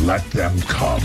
Let them come.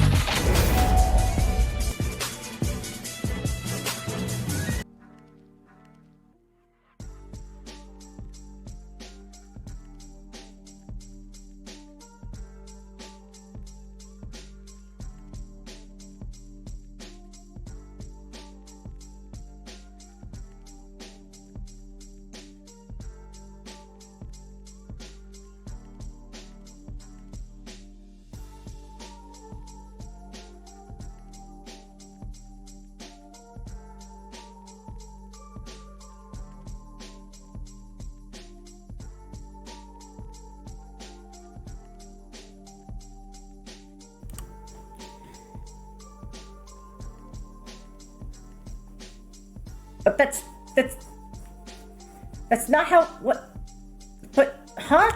But that's not how, what, but, huh?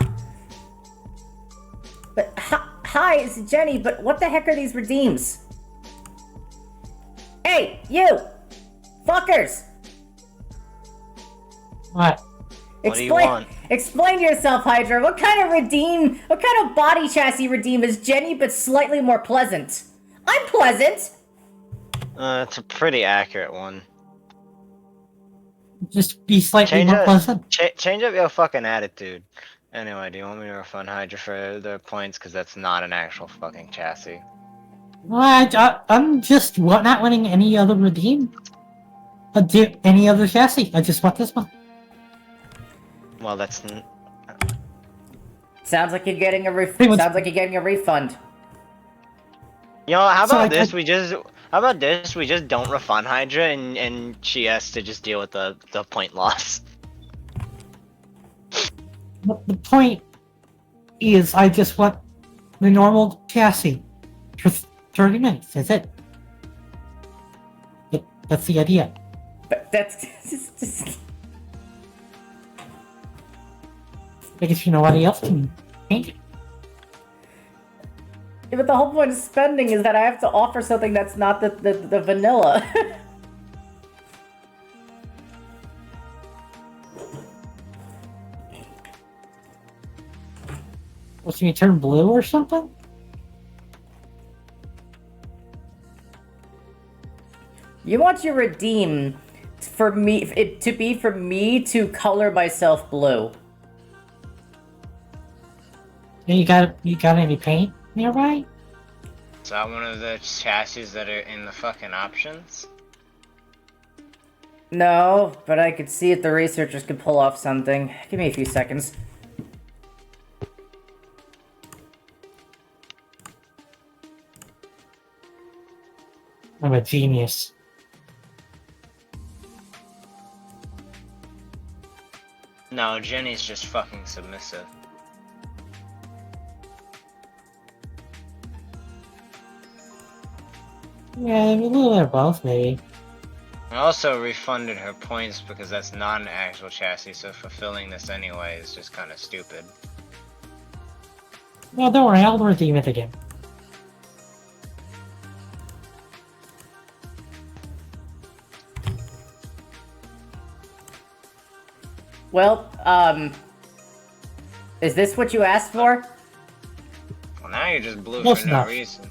But, hi, it's Jenny, but what the heck are these redeems? Hey, you! Fuckers! What? What do you want? Explain yourself, Hydra. What kind of body chassis redeem is Jenny but slightly more pleasant? I'm pleasant! It's a pretty accurate one. Just be slightly more pleasant. Change up your fucking attitude. Anyway, do you want me to refund Hydra for their points? Because that's not an actual fucking chassis. What? I'm just not wanting any other redeem. Any other chassis. I just want this one. Well, that's... Sounds like you're getting a refund. You know, how about this? We just don't refund Hydra and she has to just deal with the point loss. But the point is, I just want the normal chassis for 30 minutes. That's it. That's the idea. But that's just... Because nobody else can change it. Yeah, but the whole point of spending is that I have to offer something that's not the vanilla. What's going to turn blue or something? You want your redeem for me to color myself blue. You got any paint nearby? Is that one of the chassis that are in the fucking options? No, but I could see if the researchers could pull off something. Give me a few seconds. I'm a genius. No, Jenny's just fucking submissive. Yeah, a little bit of both, maybe. I also refunded her points because that's not an actual chassis, so fulfilling this anyway is just kind of stupid. No, don't worry, I'll redeem it again. Well, is this what you asked for? Well, now you're just blue Close for no enough. reason.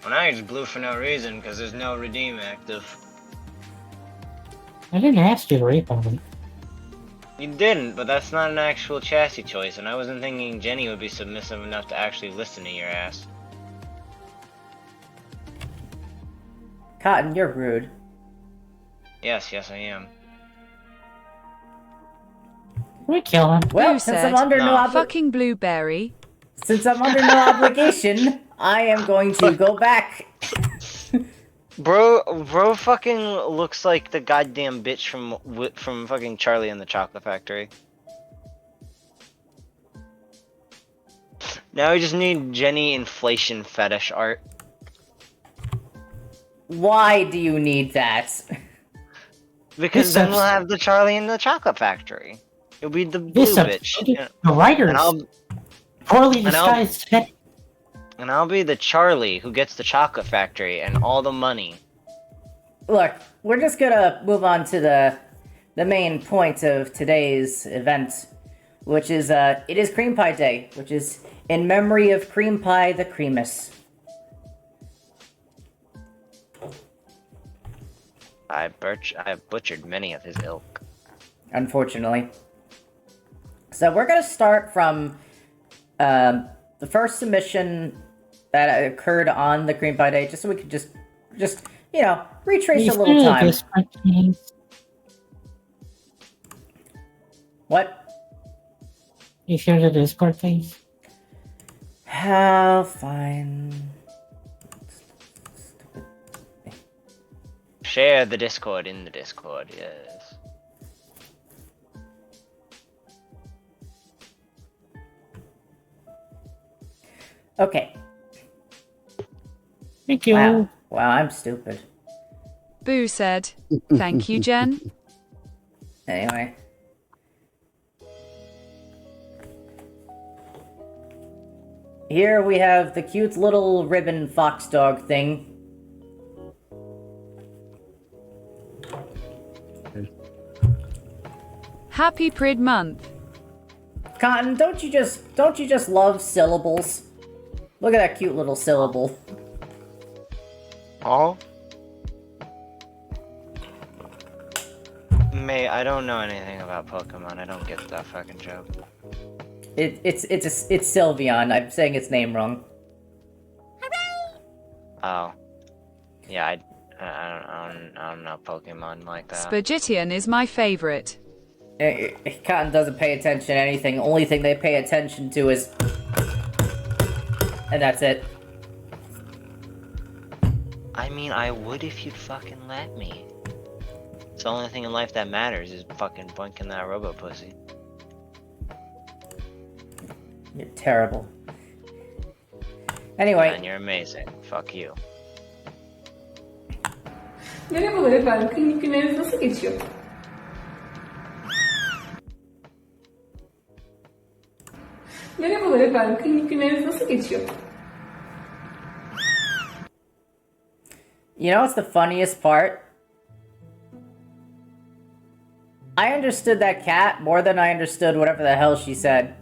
Well, now you're just blue for no reason because there's no redeem active. I didn't ask you to refund me. You didn't, but that's not an actual chassis choice, and I wasn't thinking Jenny would be submissive enough to actually listen to your ass. Cotton, you're rude. Yes, I am. Can we kill him? Well, Blue since said, I'm under no fucking blueberry. Since I'm under no obligation, I am going to go back. Bro fucking looks like the goddamn bitch from fucking Charlie and the Chocolate Factory. Now we just need Jenny inflation fetish art. Why do you need that? Because then we'll have the Charlie and the Chocolate Factory. It'll be the blue bitch. The writers. And I'll, poorly disguised. and I'll be the Charlie who gets the Chocolate Factory and all the money. Look, we're just gonna move on to the main point of today's event, which is it is Cream Pie Day, which is in memory of Cream Pie the Creamus. I butchered many of his ilk. Unfortunately. So we're gonna start from the first submission that occurred on the Cream Pie Day, just so we could just you know, retrace a little time. What? You share the Discord, please? Oh, fine. Share the Discord in the Discord, yes. Okay. Thank you. Wow, I'm stupid. Boo said, "Thank you, Jen." Anyway. Here we have the cute little ribbon fox dog thing. Happy Prid Month. Cotton, don't you just love syllables? Look at that cute little syllable. Oh? Mate, I don't know anything about Pokemon. I don't get that fucking joke. It's Sylveon. I'm saying its name wrong. Oh. Yeah, I don't know Pokemon like that. Spagittian is my favorite. Cotton doesn't pay attention to anything. Only thing they pay attention to is... And that's it. I mean, I would if you'd fucking let me. It's the only thing in life that matters is fucking boinking that robo pussy. You're terrible. Anyway. And you're amazing. Fuck you. Merhabalar efendim, klinik günleriniz nasıl geçiyor? Merhabalar efendim, klinik günleriniz nasıl geçiyor? You know what's the funniest part? I understood that cat more than I understood whatever the hell she said.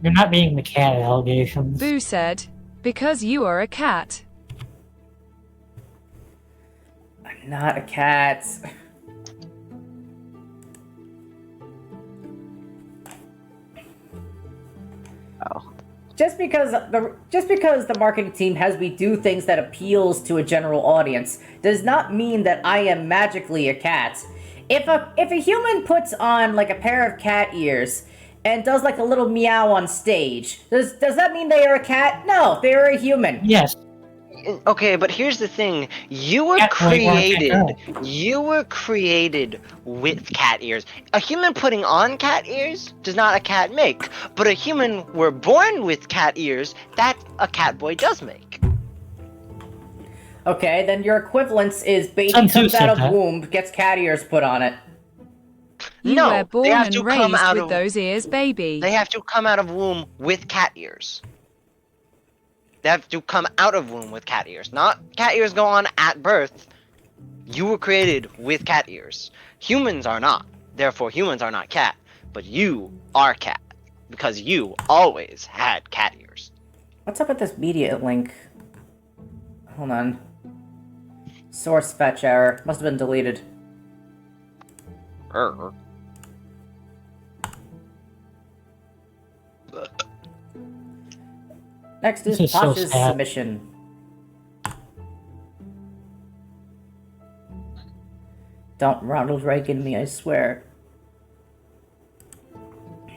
You're not being the cat allegations. Boo said, "Because you are a cat." I'm not a cat. Oh. Just because the marketing team has me do things that appeals to a general audience does not mean that I am magically a cat. If a human puts on like a pair of cat ears and does like a little meow on stage, does that mean they are a cat? No, they are a human. Yes. Okay, but here's the thing. You were created with cat ears. A human putting on cat ears does not a cat make. But a human were born with cat ears, that a cat boy does make. Okay, then your equivalence is baby comes out of womb, gets cat ears put on it. You No, were born they have and to come raised out with of those ears, baby. They have to come out of womb with cat ears. They have to come out of womb with cat ears. Not cat ears go on at birth. You were created with cat ears. Humans are not. Therefore, humans are not cat. But you are cat. Because you always had cat ears. What's up with this media link? Hold on. Source fetch error. Must have been deleted. Next is Pasha's submission. Don't Ronald Reagan me, I swear. I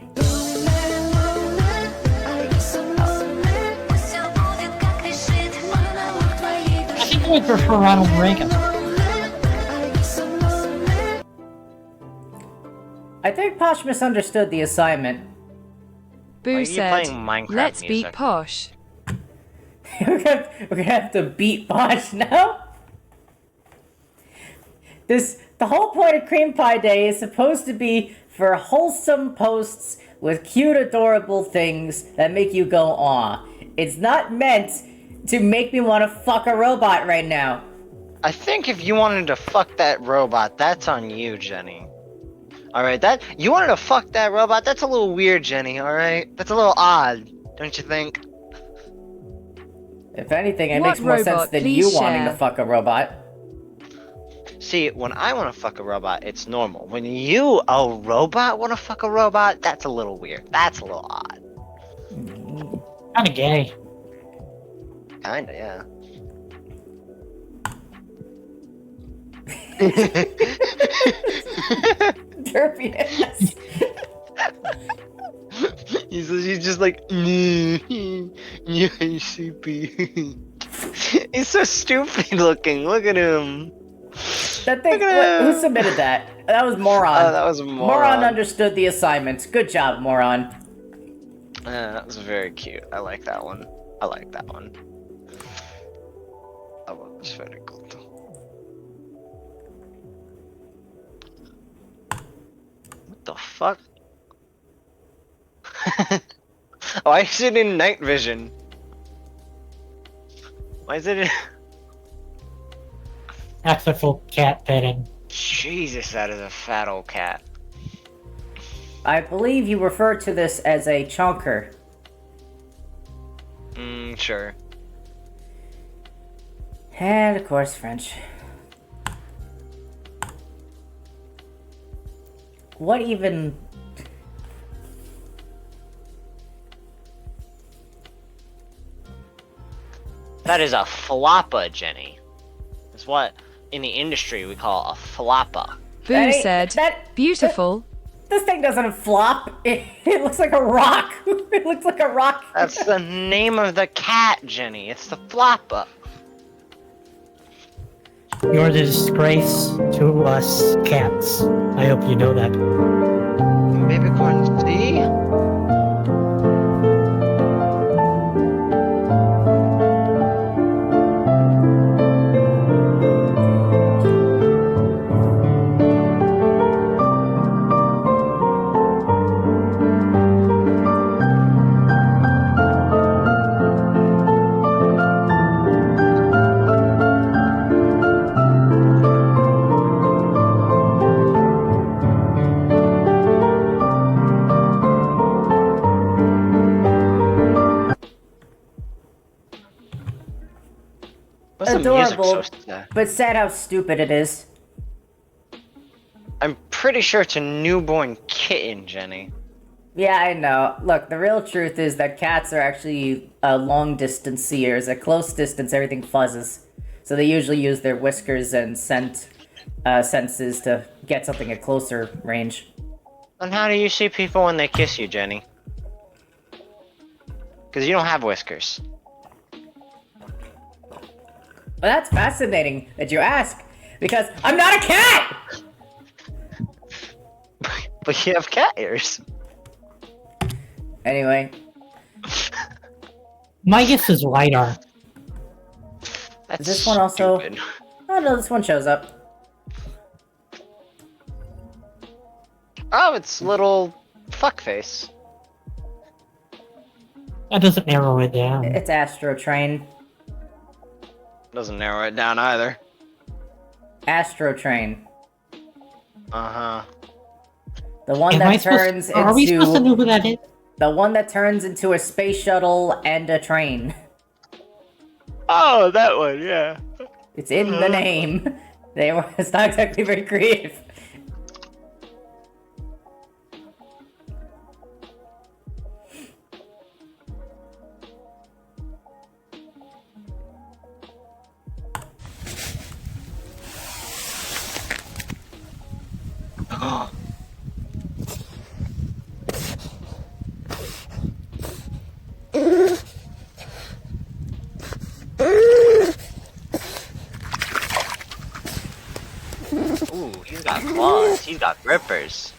think I would prefer Ronald Reagan. I think Posh misunderstood the assignment. Boo said, Minecraft "Let's music? beat Posh." We're gonna have to beat Posh now? The whole point of Cream Pie Day is supposed to be for wholesome posts with cute, adorable things that make you go, aw. It's not meant to make me want to fuck a robot right now. I think if you wanted to fuck that robot, that's on you, Jenny. Alright, you wanted to fuck that robot, that's a little weird, Jenny, alright? That's a little odd, don't you think? If anything, it What makes more sense robot? than Please you wanting to share. fuck a robot. See, when I want to fuck a robot, it's normal. When you, a robot, want to fuck a robot, that's a little weird. That's a little odd. Kinda gay. Kinda, yeah. Derpiness. he's just like, yeah, CP. He's so stupid looking. Look at him. That thing. Look at Who him. submitted that? That was Moron. Oh, that was a Moron understood the assignment. Good job, Moron. That was very cute. I like that one. I like that one. That one was very good. What the fuck? Why is it in night vision? Why is it in... That's a full cat petting. Jesus, that is a fat old cat. I believe you refer to this as a chonker. Sure. And of course, French. What even... That is a floppa, Jenny. That's what in the industry we call a floppa. Boo Hey, said, beautiful. This thing doesn't flop. It looks like a rock. It looks like a rock. That's the name of the cat, Jenny. It's the floppa. You're the disgrace to us cats. I hope you know that. Baby corn, see? What's the music Adorable, so sad? but sad how stupid it is. I'm pretty sure it's a newborn kitten, Jenny. Yeah, I know. Look, the real truth is that cats are actually long distance seers. At close distance, everything fuzzes. So they usually use their whiskers and senses to get something at closer range. Then how do you see people when they kiss you, Jenny? Because you don't have whiskers. Well, that's fascinating that you ask, because I'm not a cat! But you have cat ears. Anyway, My guess is LiDAR. That's is this one also... stupid. Oh no, this one shows up. Oh, it's little fuckface. That doesn't narrow it down. It's Astro Train. Doesn't narrow it down either. Astro Train. Uh-huh. The one Am I that turns supposed, are we supposed to into... know who that is? The one that turns into a space shuttle and a train. Oh, that one, yeah. It's in the name. It's not exactly very creative. Ooh, he's got claws. He's got grippers.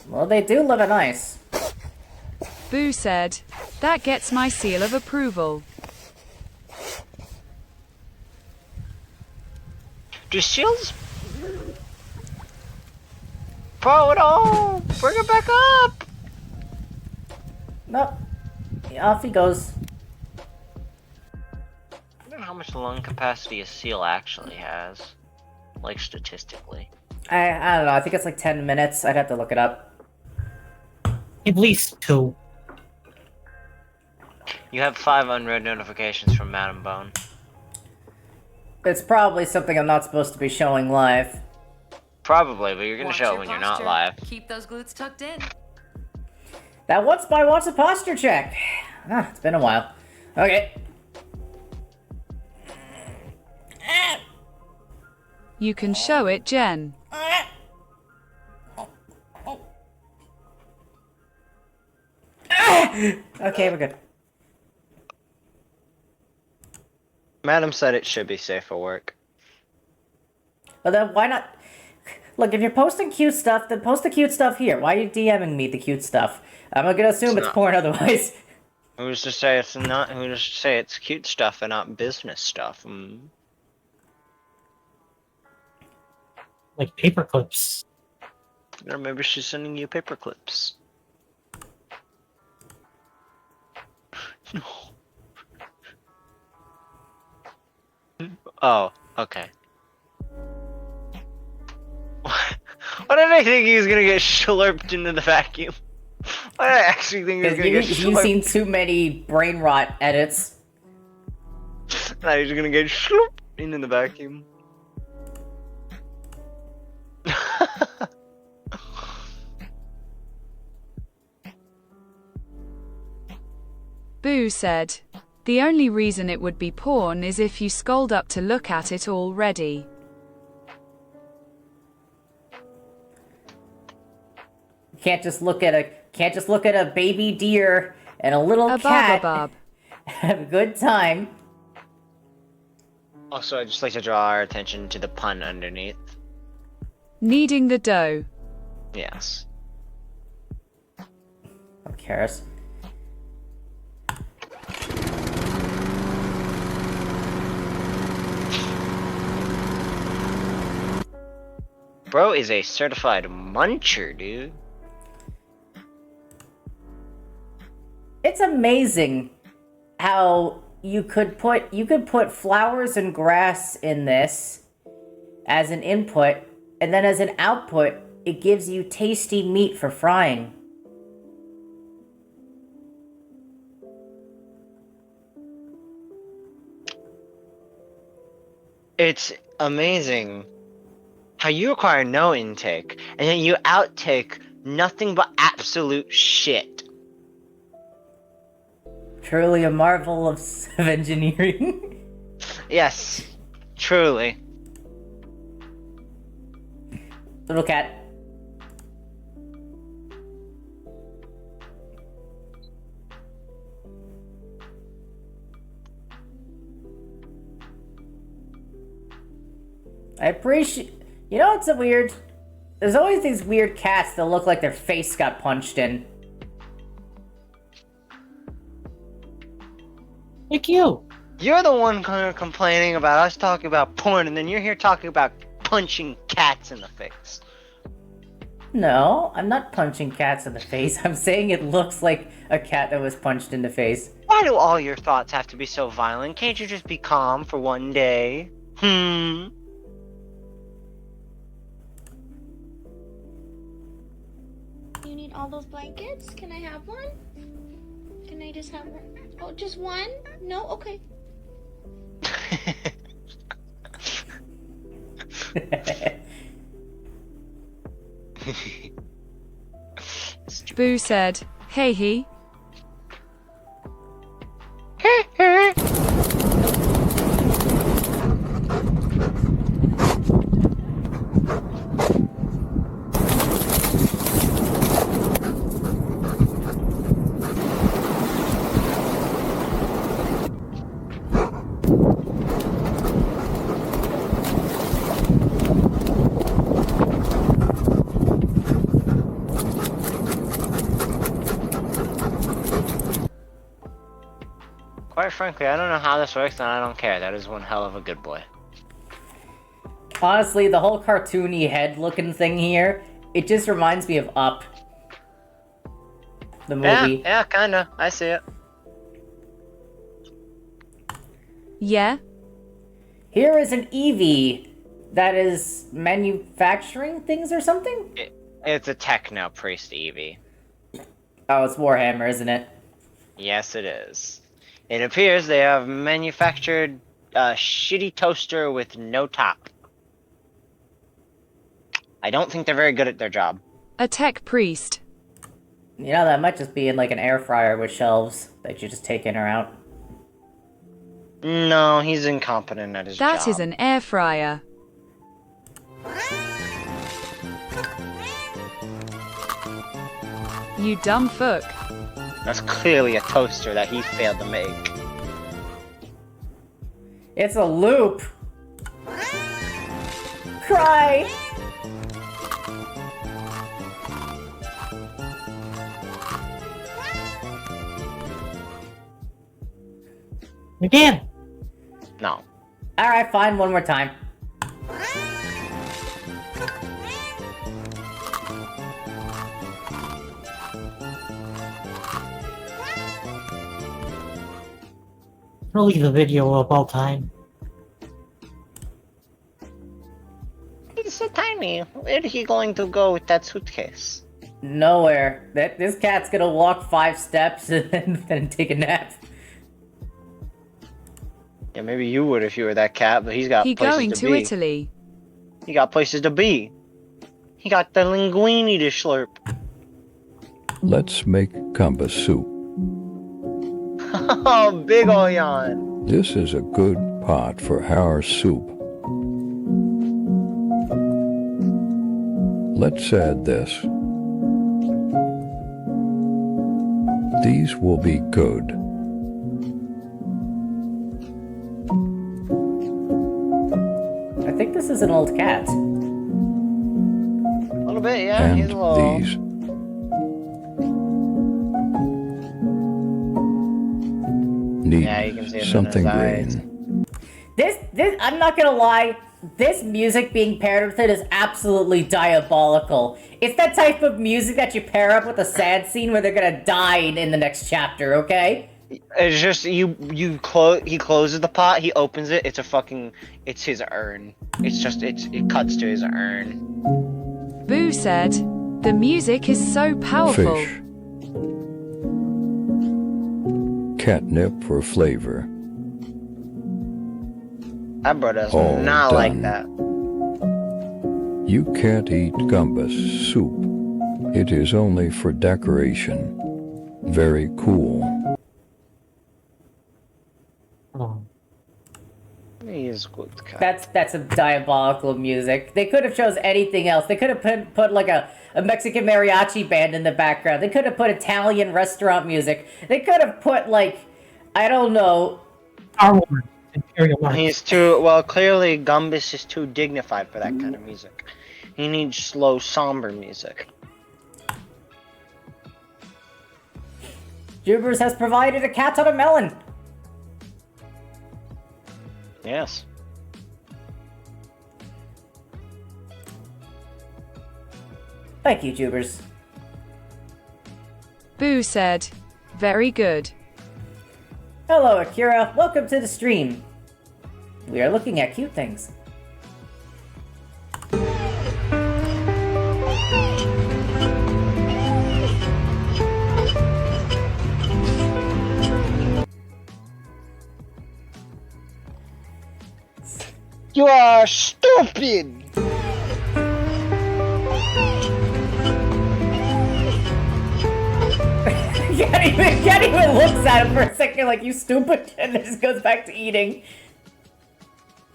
Well, they do live in ice. Boo said, that gets my seal of approval. Do shields? Throw it all! Bring it back up! Nope. Off he goes. how much lung capacity a seal actually has, like statistically. I don't know. I think it's like 10 minutes. I'd have to look it up. At least 2. You have 5 unread notifications from Madam Bone. It's probably something I'm not supposed to be showing live. Probably, but you're gonna Watch show it your when you're not posture. live. Keep those glutes tucked in. That once by once a posture check. Ah, it's been a while. Okay. You can show it, Jen. Okay, we're good. Madam said it should be safe for work. But then why not? Look, if you're posting cute stuff, then post the cute stuff here. Why are you DMing me the cute stuff? I'm gonna assume it's not. porn otherwise. Who's to say it's not? Who's to say it's cute stuff and not business stuff? Like paper clips. Or maybe she's sending you paper clips. No. Oh, okay. Why did I think he was gonna get slurped into the vacuum? Why did I actually think he was gonna get You've slurped? seen too many brain rot edits. Now he's gonna get slurped into the vacuum. Boo said, the only reason it would be porn is if you scrolled up to look at it already. Can't just look at a baby deer and a little A cat. Barbabab. Have a good time. Also, I'd just like to draw our attention to the pun underneath. Kneading the dough. Yes. Who cares? Bro is a certified muncher, dude. It's amazing how you could put flowers and grass in this as an input, and then as an output, it gives you tasty meat for frying. It's amazing how you require no intake, and then you outtake nothing but absolute shit. Truly a marvel of engineering. Yes, truly. Little cat. I appreciate... You know what's so weird? There's always these weird cats that look like their face got punched in. Like you. You're the one kind of complaining about us talking about porn, and then you're here talking about punching cats in the face. No, I'm not punching cats in the face. I'm saying it looks like a cat that was punched in the face. Why do all your thoughts have to be so violent? Can't you just be calm for one day? You need all those blankets? Can I have one? Can I just have one? Oh, just one? No? Okay. Boo said, hey he. Quite frankly, I don't know how this works, and I don't care. That is one hell of a good boy. Honestly, the whole cartoony head-looking thing here, it just reminds me of Up. The movie. Yeah, kinda. I see it. Yeah, Here is an Eevee that is manufacturing things or something? It's a techno priest Eevee. Oh, it's Warhammer, isn't it? Yes, it is. It appears they have manufactured a shitty toaster with no top. I don't think they're very good at their job. A tech priest. You know, that might just be in like an air fryer with shelves that you just take in or out. No, he's incompetent at his job. That is an air fryer. You dumb fuck. That's clearly a toaster that he failed to make. It's a loop! Cry! Again! No. Alright, fine, one more time. Really the video of all time. He's so tiny. Where is he going to go with that suitcase? Nowhere. This cat's gonna walk 5 steps and then take a nap. Yeah, maybe you would if you were that cat, but he's got He places going to to be. Italy. He got places to be. He got the linguine to slurp. Let's make gumbo soup. Oh, big ol' yawn. This is a good pot for our soup. Let's add this. These will be good. I think this is an old cat. A little bit, yeah. He's a little. And these. Need Yeah, you can see it in something his eyes. green. This, I'm not gonna lie, this music being paired with it is absolutely diabolical. It's that type of music that you pair up with a sad scene where they're gonna die in the next chapter, okay? It's just he closes the pot, he opens it, it's his urn. It cuts to his urn. Boo said, the music is so powerful. Fish. Catnip for flavor. That bro does All not like done. that. You can't eat gumbus soup. It is only for decoration. Very cool. Oh. He is a good cat. That's some diabolical music. They could have chose anything else. They could have put like a Mexican mariachi band in the background. They could have put Italian restaurant music. They could have put like, I don't know. Star Wars. Imperial March. He's too well. Clearly, Gumbus is too dignified for that kind of music. He needs slow, somber music. Jubers has provided a cat on a melon. Yes. Thank you, Jubers. Boo said, very good. Hello, Akira. Welcome to the stream. We are looking at cute things. You are stupid! Can't even looks at him for a second like, you stupid, and then just goes back to eating.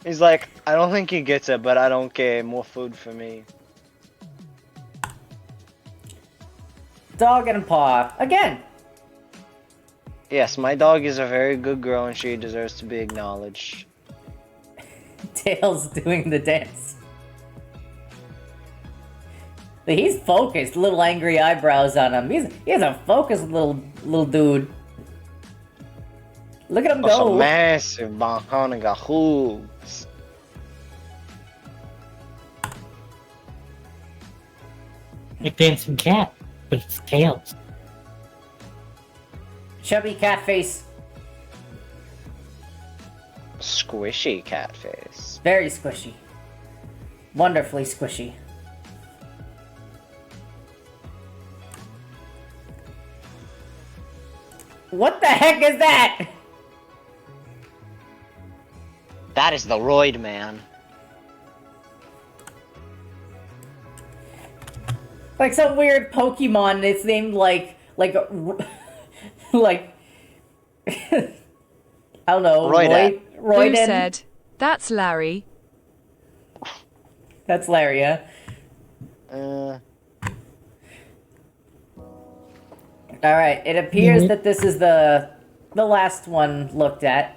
He's like, I don't think he gets it, but I don't care. More food for me. Dog and paw. Again. Yes, my dog is a very good girl and she deserves to be acknowledged. Tails doing the dance. But he's focused, little angry eyebrows on him. He's a focused little dude. Look at him Also go. massive Bahanaga hooves. Like dancing cat, but it's tails. Chubby cat face. Squishy cat face. Very squishy. Wonderfully squishy. What the heck is that? That is the Roid Man. Like some weird Pokemon. It's named like like I don't know. Roidet. Boo Roiden. said, "That's Larry." That's Laria. All right. It appears that this is the last one looked at.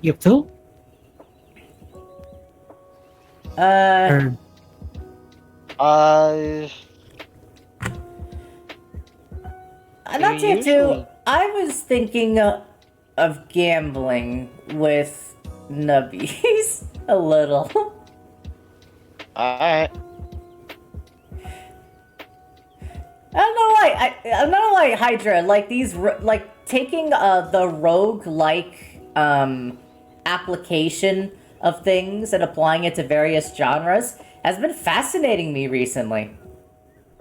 You too? Or Not too. usually- I was thinking of gambling with nubbies a little. Alright. I don't know why. I don't know why Hydra like these like taking the rogue like application of things and applying it to various genres has been fascinating me recently.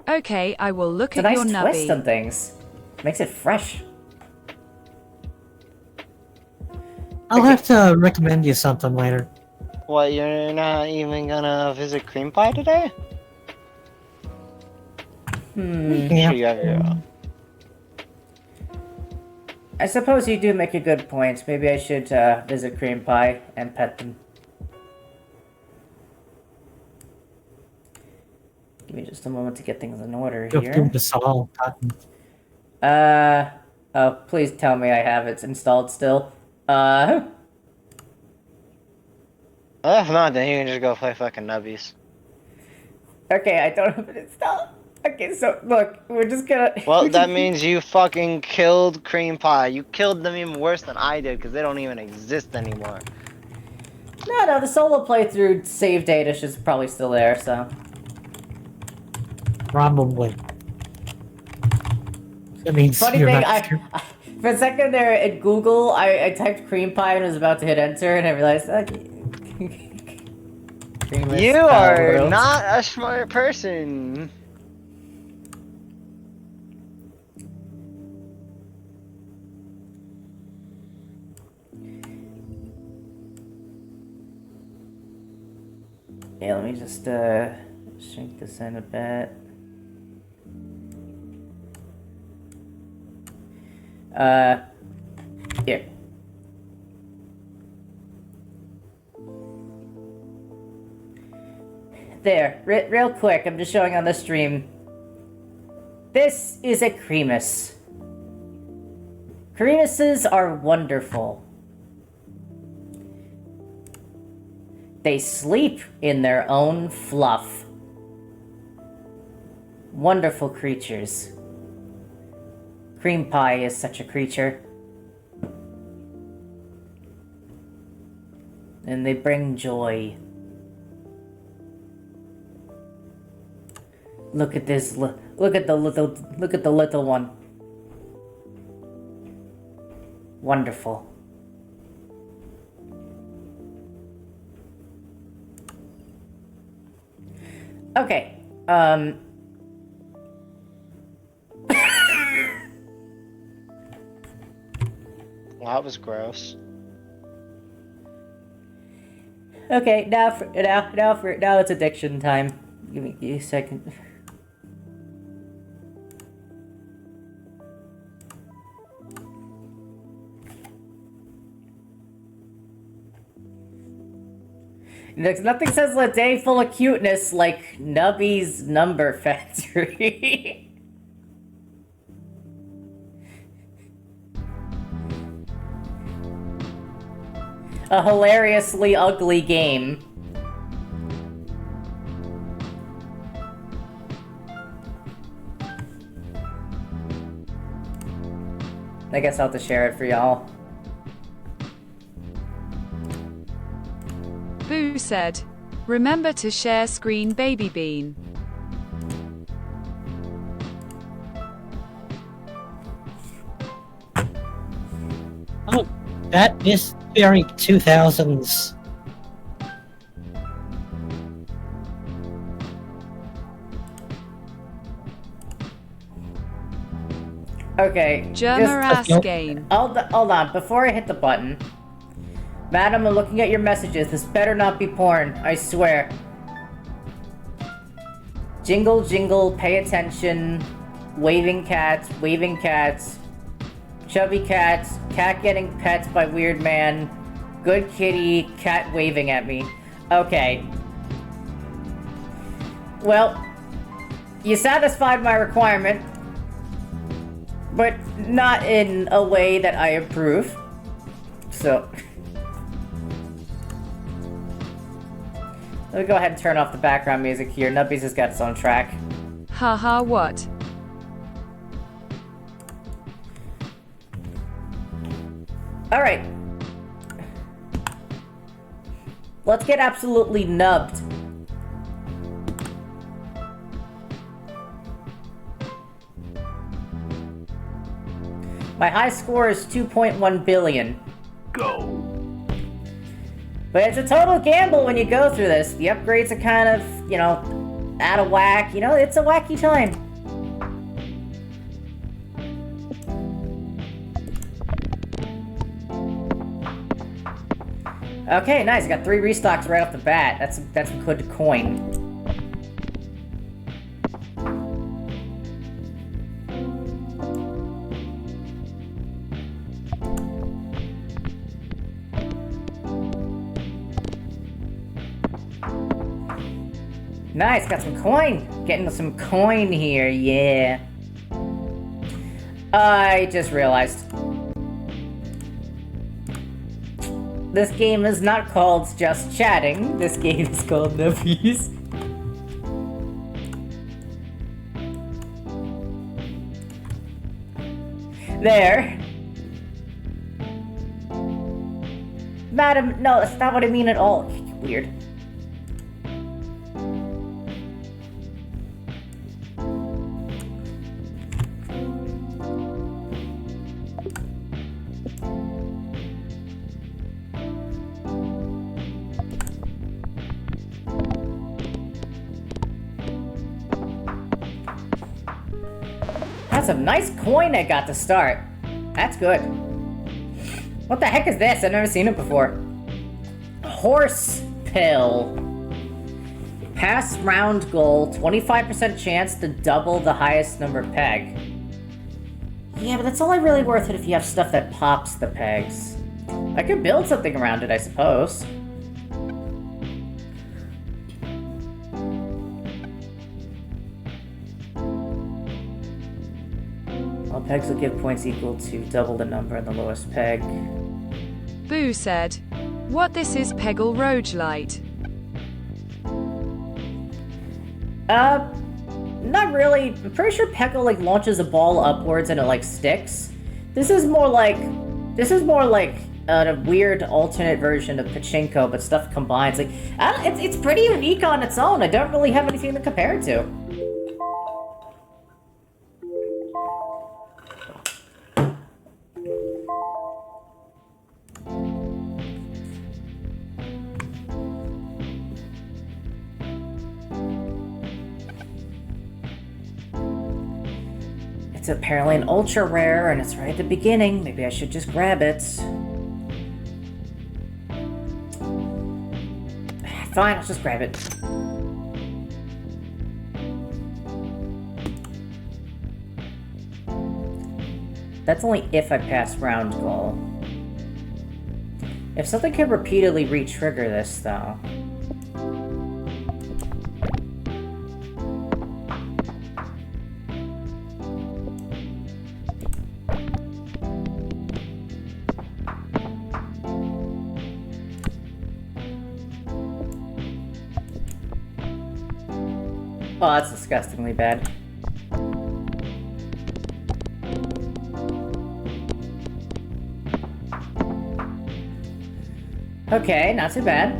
Okay, I will look It's a at nice your twist nubby. on things. Makes it fresh. I'll have to recommend you something later. What, you're not even gonna visit Cream Pie today? Yeah. Sure you have your own. I suppose you do make a good point. Maybe I should visit Cream Pie and pet them. Give me just a moment to get things in order Go through here. the song. Oh, please tell me I have it installed still. Well, if not, then you can just go play fucking nubbies. Okay, I don't have it installed. Okay, so look, we're just gonna. Well, that means you fucking killed Cream Pie. You killed them even worse than I did, because they don't even exist anymore. No, the solo playthrough save data is probably still there, so. Probably. That means Funny you're thing, not for a second there at Google, I typed cream pie and was about to hit enter, and I realized. Creamless You Pal are World. not a smart person. Yeah, let me just shrink this in a bit. Here. There, real quick, I'm just showing on the stream. This is a Creamus. Creamuses are wonderful. They sleep in their own fluff. Wonderful creatures. Cream Pie is such a creature. And they bring joy. Look at this, look at the little one. Wonderful. Okay, Well, that was gross. okay, now it's addiction time. Give me a second. Nothing says a day full of cuteness like Nubby's Number Factory. A hilariously ugly game. I guess I'll have to share it for y'all. Boo said, "Remember to share screen, baby bean." Oh, that is very 2000s. Okay. Germa ass Nope. game. Hold on. Before I hit the button. Madam, I'm looking at your messages. This better not be porn. I swear. Jingle, jingle, pay attention. Waving cats. Chubby cats. Cat getting pets by weird man. Good kitty. Cat waving at me. Okay. Well, you satisfied my requirement. But not in a way that I approve. So... let me go ahead and turn off the background music here. Nubbies has got its own track. Haha, what? Alright. Let's get absolutely nubbed. My high score is 2.1 billion. Go. But it's a total gamble when you go through this. The upgrades are kind of, you know, out of whack. You know, it's a wacky time. Okay, nice. Got 3 restocks right off the bat. That's a good coin. Nice, got some coin. Getting some coin here, yeah. I just realized. This game is not called Just Chatting. This game is called Nubbies. There. Madam, no, that's not what I mean at all. Weird. That's a nice coin I got to start. That's good. What the heck is this? I've never seen it before. Horse pill. Pass round goal, 25% chance to double the highest number peg. Yeah, but that's only really worth it if you have stuff that pops the pegs. I could build something around it, I suppose. All pegs will give points equal to double the number in the lowest peg. Boo said, what this is Peggle Roguelite. Not really. I'm pretty sure Peggle, like, launches a ball upwards and it, like, sticks. This is more like a weird alternate version of Pachinko, but stuff combines. Like, it's pretty unique on its own. I don't really have anything to compare it to. It's apparently an ultra rare, and it's right at the beginning. Maybe I should just grab it. Fine, I'll just grab it. That's only if I pass round goal. If something can repeatedly re-trigger this, though... Oh, that's disgustingly bad. Okay, not too bad.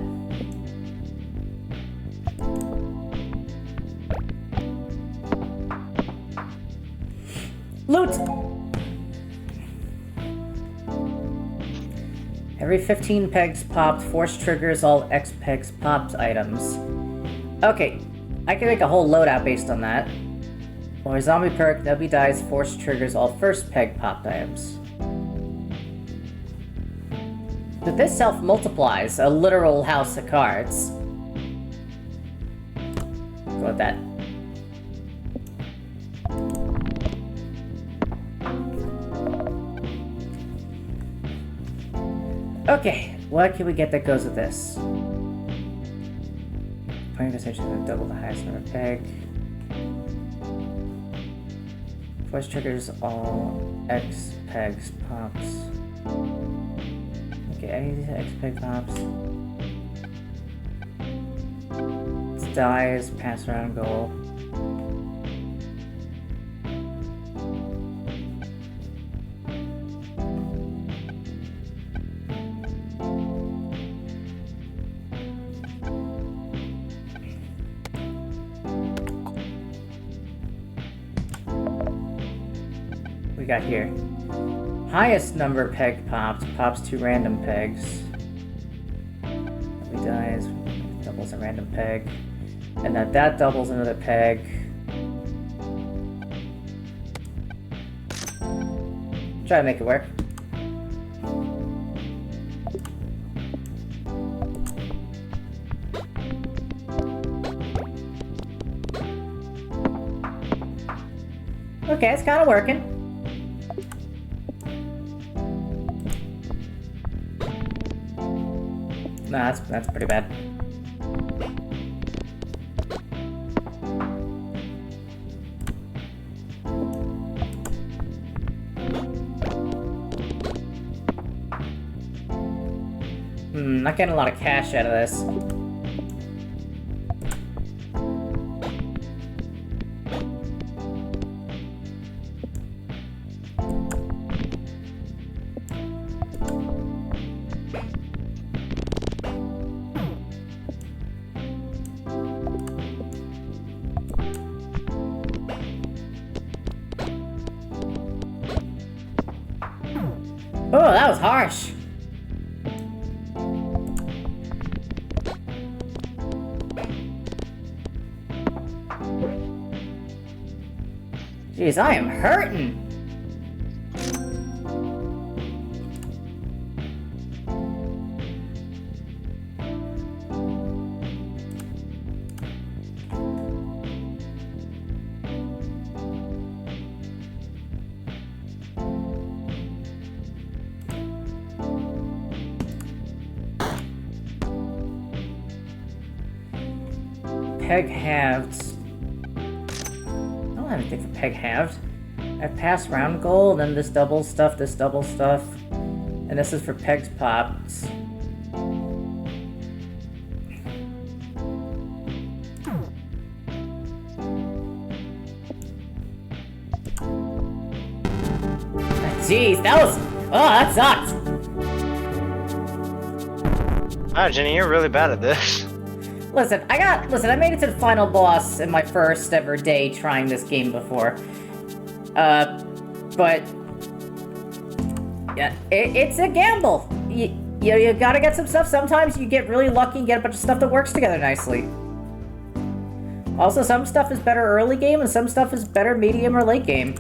Loot! Every 15 pegs popped, force triggers all X pegs popped items. Okay, I can make a whole loadout based on that. Or zombie perk, Nubby dies, force triggers all first peg popped items. But this self-multiplies a literal house of cards. Go with that. Okay, what can we get that goes with this? 20% is going to double the highest number peg. Force triggers all X pegs pops. Okay, any of these X peg pops. It's dies, pass around goal. We got here. Highest number peg pops 2 random pegs. He dies, doubles a random peg. And then that doubles another peg. Try to make it work. Okay, it's kind of working. Nah, that's pretty bad. Not getting a lot of cash out of this. Oh, that was harsh. Jeez, I am hurting. Peg halved. I don't have anything for peg halved. I pass round goal, then this double stuff, and this is for pegs popped. Jeez, that was... Oh, that sucked! Wow, Jenny, you're really bad at this. Listen, I made it to the final boss in my first ever day trying this game before. But... Yeah, it's a gamble. You gotta get some stuff. Sometimes you get really lucky and get a bunch of stuff that works together nicely. Also, some stuff is better early game, and some stuff is better medium or late game.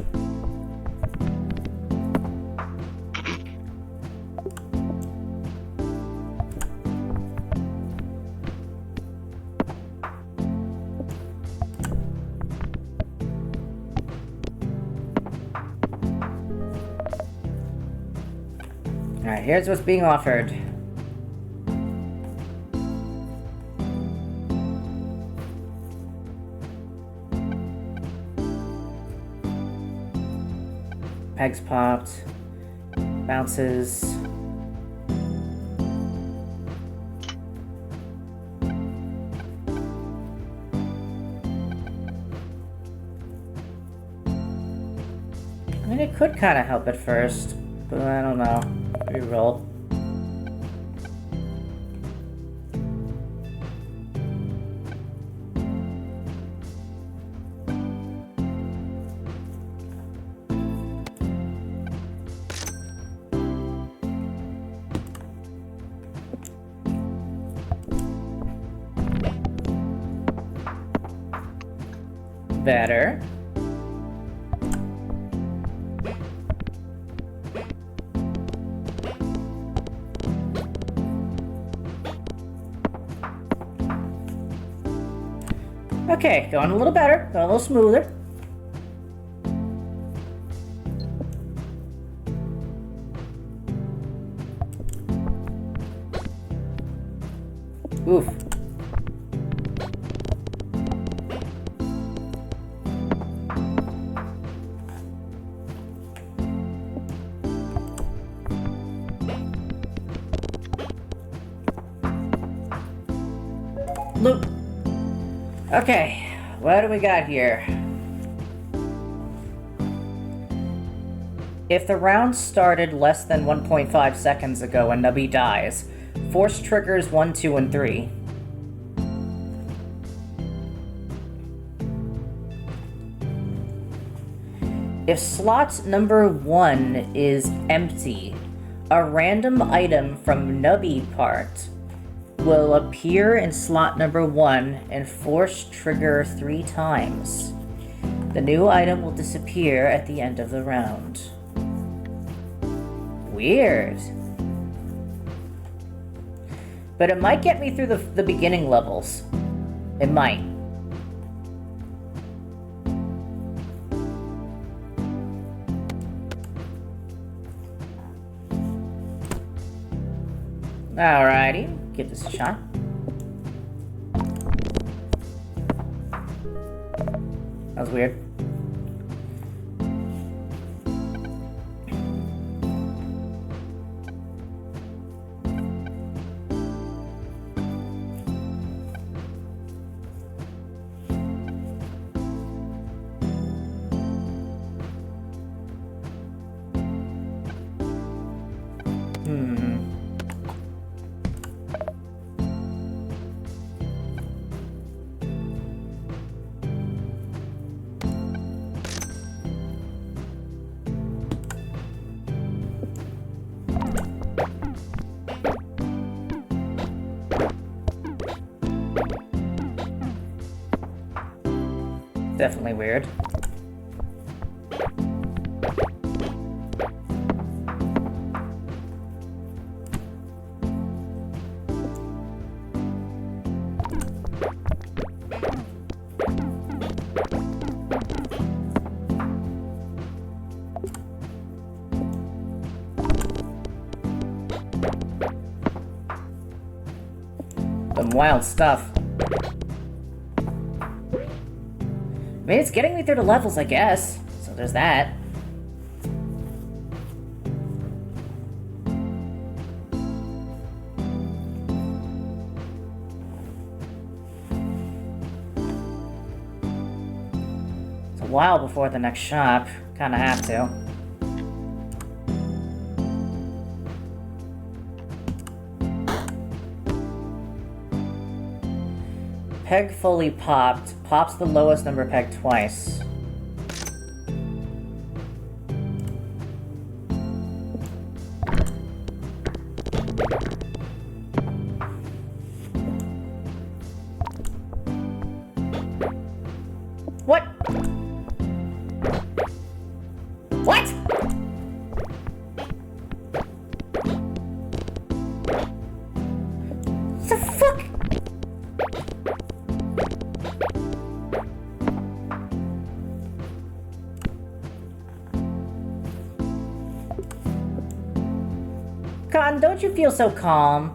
Alright, here's what's being offered. Pegs popped. Bounces. I mean, it could kind of help at first, but I don't know. Reroll. better. Okay, going a little better, going a little smoother. Oof. Loop. Okay, what do we got here? If the round started less than 1.5 seconds ago and Nubby dies, force triggers 1, 2, and 3. If slot number 1 is empty, a random item from Nubby part will appear in slot number 1 and force trigger 3 times. The new item will disappear at the end of the round. Weird. But it might get me through the beginning levels. It might. Alrighty, give this a shot. That was weird. Definitely weird. Some wild stuff. I mean, it's getting me through the levels, I guess. So there's that. It's a while before the next shop. Kinda have to. Peg fully popped. Pops the lowest number peg twice. What? What? The fuck? Cotton, don't you feel so calm?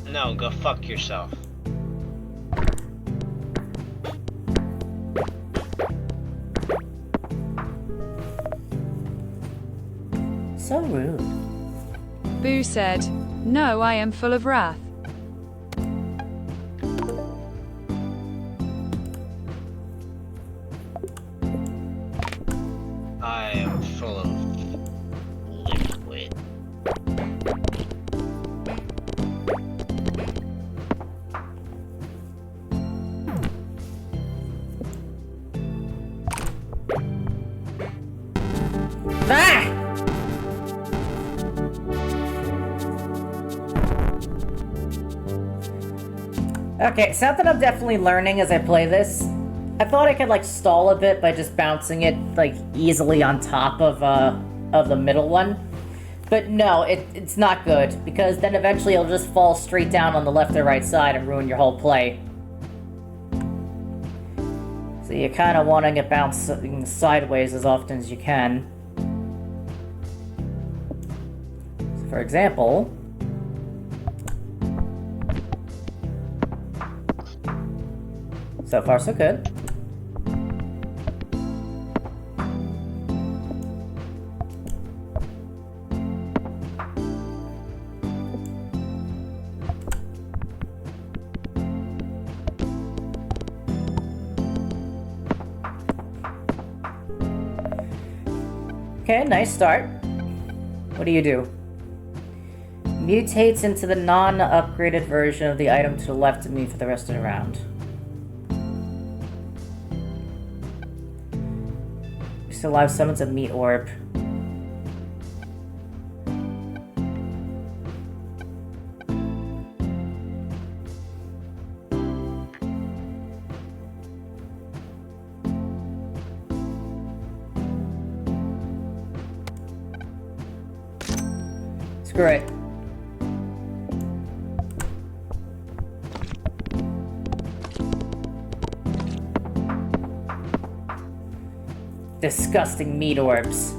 No, go fuck yourself. So rude. Boo said, "No, I am full of wrath." I am full of liquid. Ah! Okay, something I'm definitely learning as I play this. I thought I could, like, stall a bit by just bouncing it, like, easily on top of the middle one. But no, it's not good, because then eventually it'll just fall straight down on the left or right side and ruin your whole play. So you kind of want to get bouncing sideways as often as you can. So for example... So far, so good. Okay, nice start. What do you do? Mutates into the non-upgraded version of the item to the left of me for the rest of the round. Still alive summons a meat orb. Screw it. Disgusting meat orbs.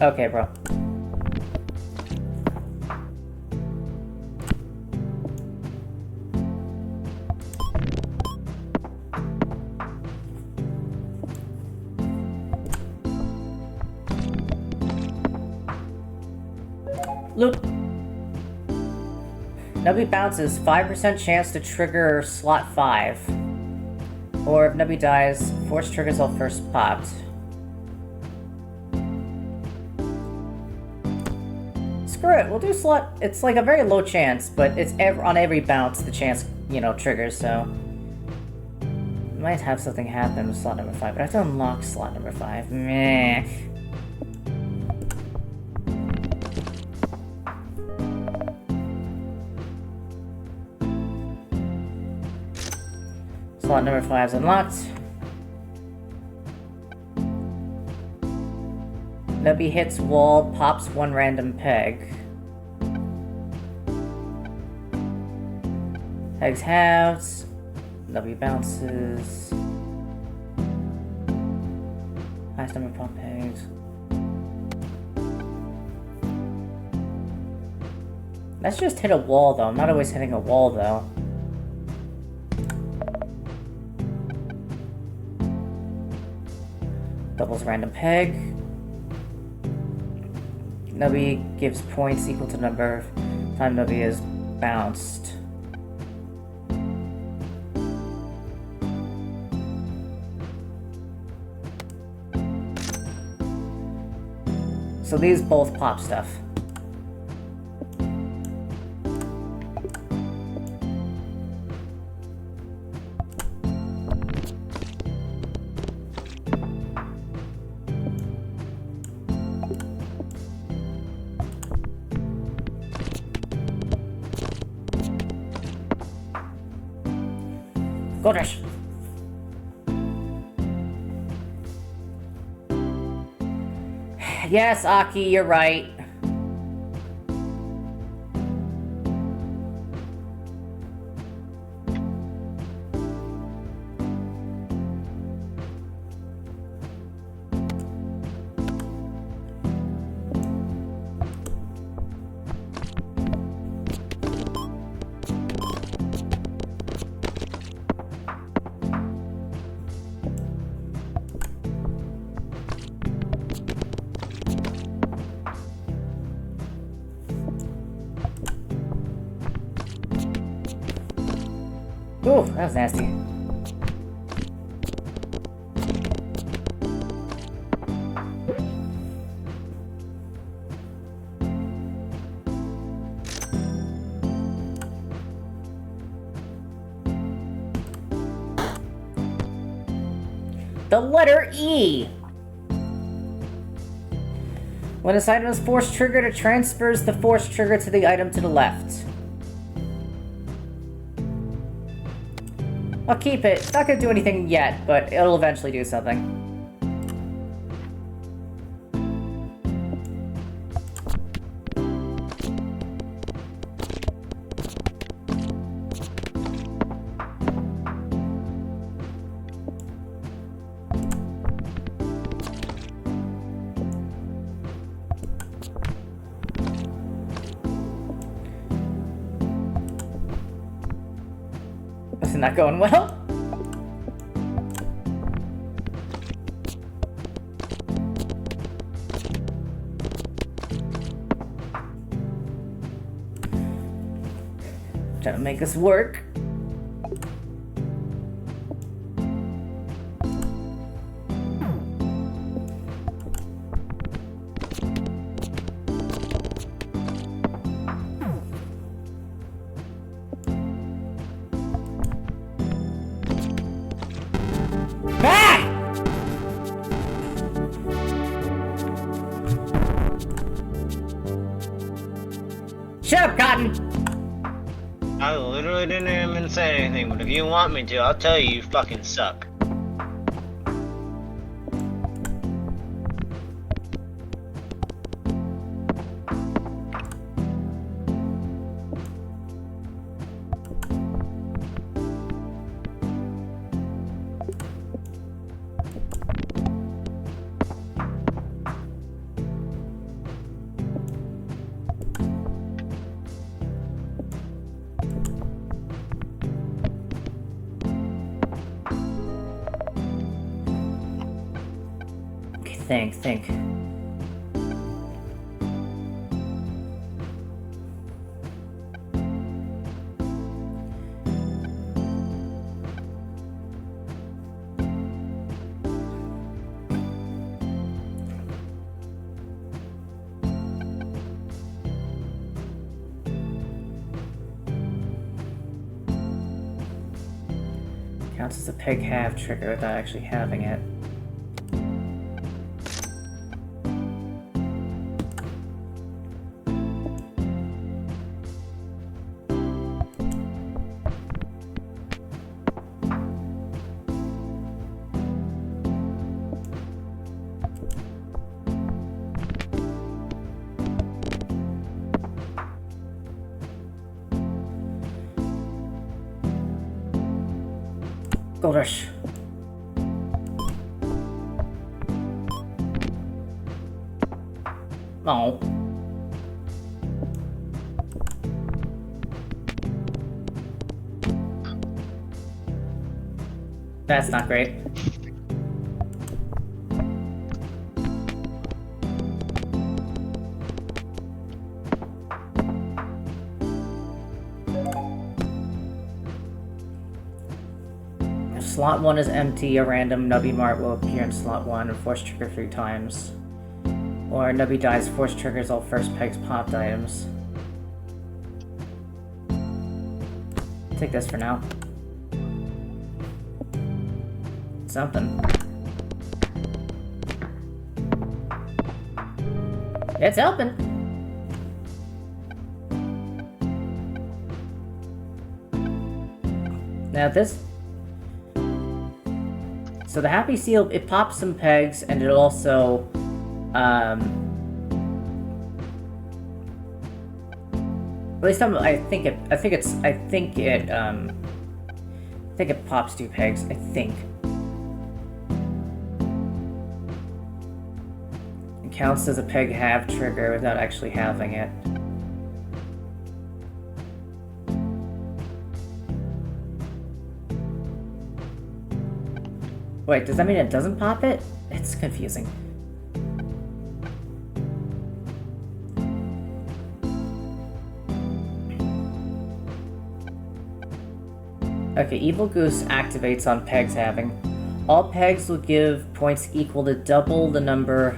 Okay, bro. Loop. Nubby bounces, 5% chance to trigger slot 5. Or if Nubby dies, force triggers all first popped. Screw it, we'll do slot. It's like a very low chance, but it's on every bounce the chance, you know, triggers, so. Might have something happen with slot number 5, but I have to unlock slot number 5. Meh. Slot number 5 is unlocked. Nubby hits wall, pops one random peg. Pegs halves. Nubby bounces. Highest number of pop pegs. Let's just hit a wall though. I'm not always hitting a wall though. Doubles random peg. Nubby gives points equal to number of time Nubby is bounced. So these both pop stuff. Go dash. Yes, Aki, you're right. Ooh, that was nasty. The letter E! When this item is force triggered, it transfers the force trigger to the item to the left. I'll keep it. It's not gonna do anything yet, but it'll eventually do something. Isn't that going well? Trying to make this work. Shut up, Cotton! I literally didn't even say anything, but if you want me to, I'll tell you fucking suck. Think. Counts as a peg half trigger without actually having it. Gold Rush. Oh. That's not great. If slot 1 is empty, a random Nubby Mart will appear in slot 1 and force trigger 3 times. Or Nubby dies, force triggers all first pegs popped items. Take this for now. Something. It's helping. Now this. So the Happy Seal, it pops some pegs, and it also, at least I think it pops 2 pegs. I think. It counts as a peg half trigger without actually having it. Wait, does that mean it doesn't pop it? It's confusing. Okay, Evil Goose activates on pegs having. All pegs will give points equal to double the number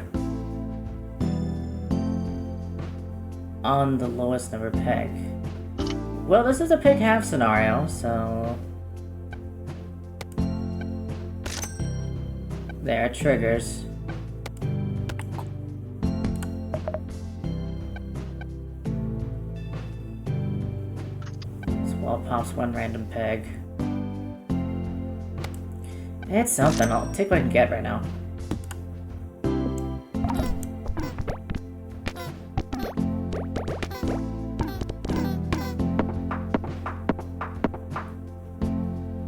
on the lowest number peg. Well, this is a peg half scenario, so... There, it triggers. This wall pops 1 random peg. It's something. I'll take what I can get right now.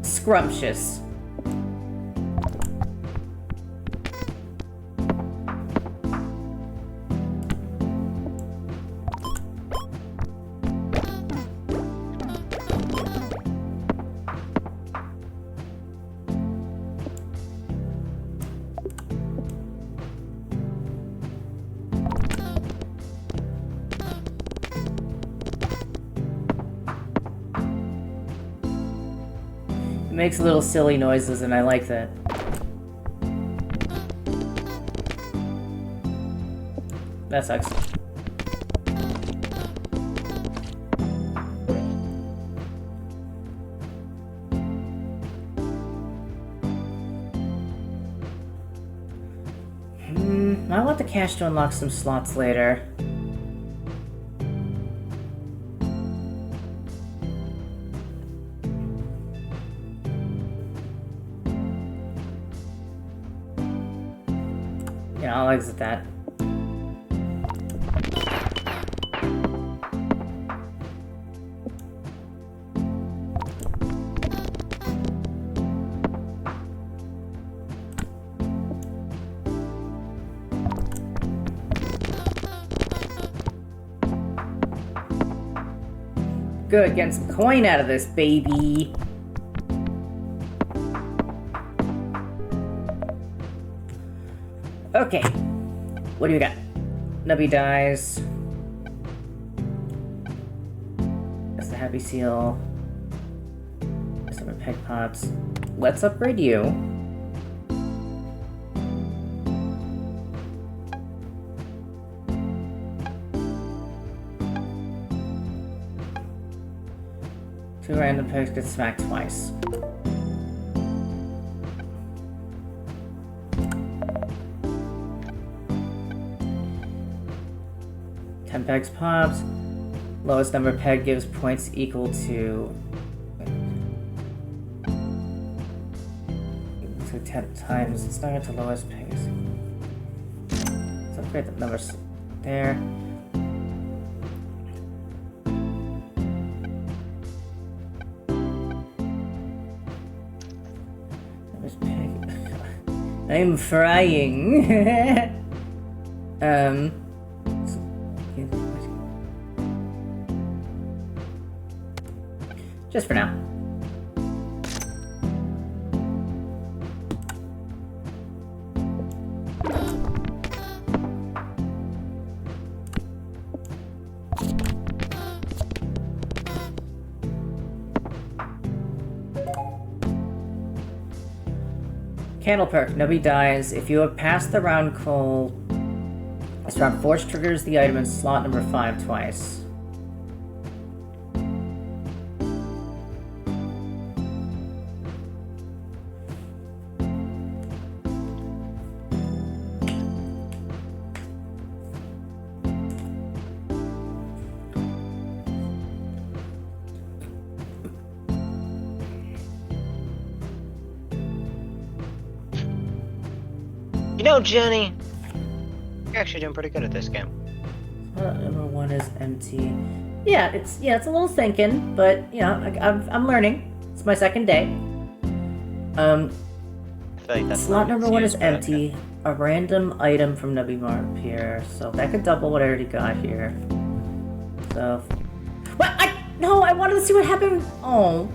Scrumptious. It makes little silly noises, and I like that. That sucks. I want the cash to unlock some slots later. Yeah, I'll exit that. Good, getting some coin out of this, baby. Okay, what do we got? Nubby dies. That's the happy seal. That's my peg pops. Let's upgrade you. Two random pegs get smacked twice. Pegs popped. Lowest number peg gives points equal to 10 times. It's not to lowest pegs. Let's upgrade the numbers there. Numbers peg. I'm frying. Just for now. Candle perk. Nobody dies. If you have passed the round call, this round force triggers the item in slot number 5 twice. You know, Jenny, you're actually doing pretty good at this game. Number 1 is empty. Yeah, it's a little thinking, but you know, I'm learning. It's my second day. I feel like that's Slot not number 1 is excuse, but empty. A random item from Nubby Mart here, so that could double what I already got here. So, what? No, I wanted to see what happened. Oh.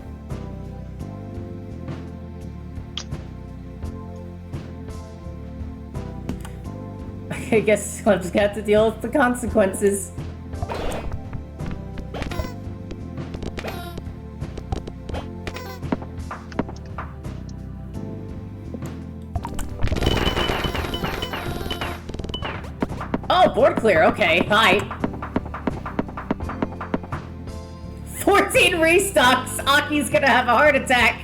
I guess I'll just have to deal with the consequences. Oh, board clear. Okay, hi. 14 restocks. Aki's gonna have a heart attack.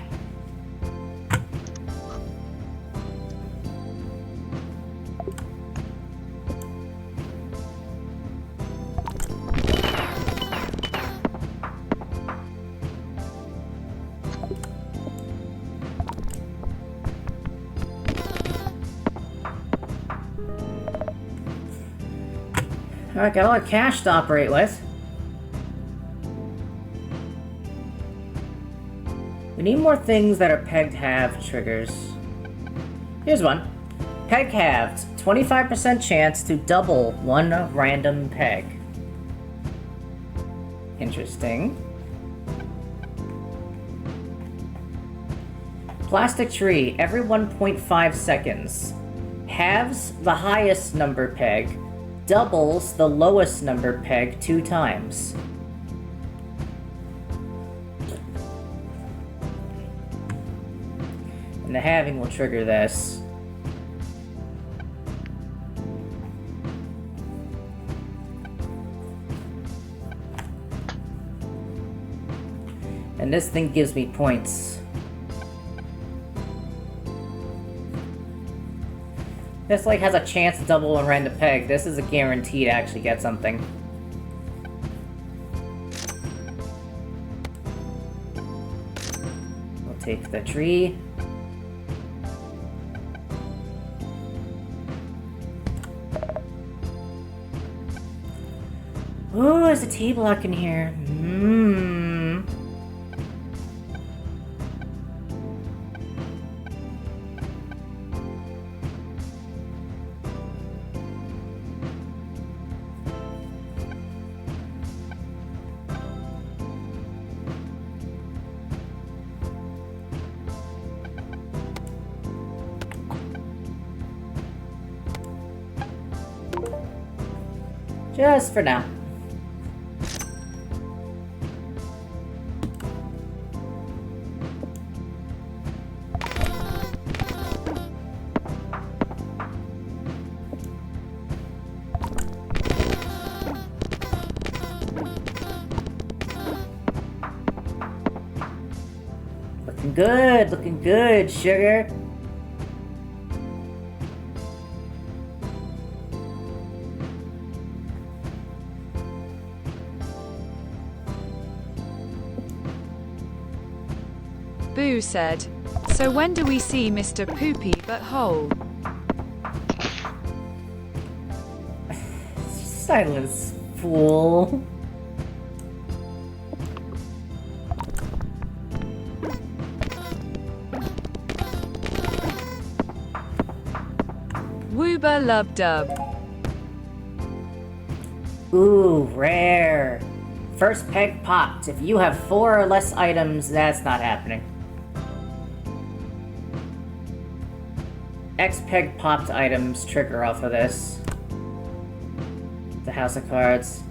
Alright, got a lot of cash to operate with. We need more things that are pegged halved triggers. Here's one. Peg halved. 25% chance to double one random peg. Interesting. Plastic tree. Every 1.5 seconds. Halves the highest number peg. Doubles the lowest number peg 2 times. And the halving will trigger this. And this thing gives me points. This like has a chance to double a random peg. This is a guarantee to actually get something. We'll take the tree. Oh, there's a table lock in here. Just for now. Looking good, sugar. Boo said, "So when do we see Mr. Poopy Butthole?" Silence, fool. Wooba lub dub. Ooh, rare. First peg popped. If you have 4 or less items, that's not happening. X peg popped items trigger off of this. The House of Cards.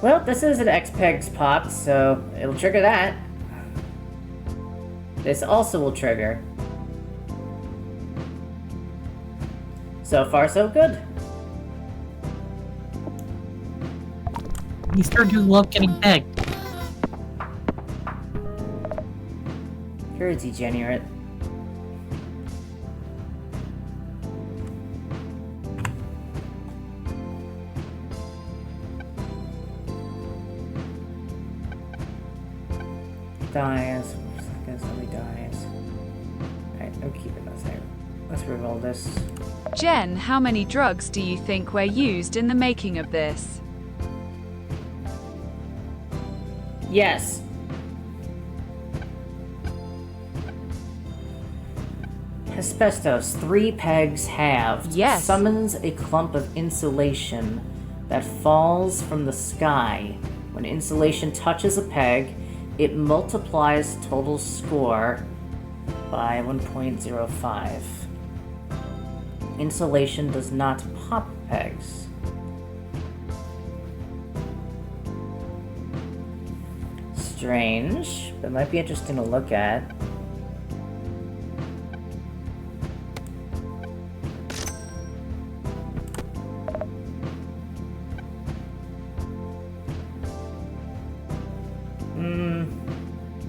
Well, this is an X pegs popped, so it'll trigger that. This also will trigger. So far, so good. You sure do love getting pegged. You're a degenerate. Dies. Somebody dies. Alright, I'm keeping this there. Let's reroll this. Jen, how many drugs do you think were used in the making of this? Yes. Asbestos, 3 pegs halved. Yes. Summons a clump of insulation that falls from the sky. When insulation touches a peg, it multiplies total score by 1.05. Insulation does not pop pegs. Strange, but might be interesting to look at.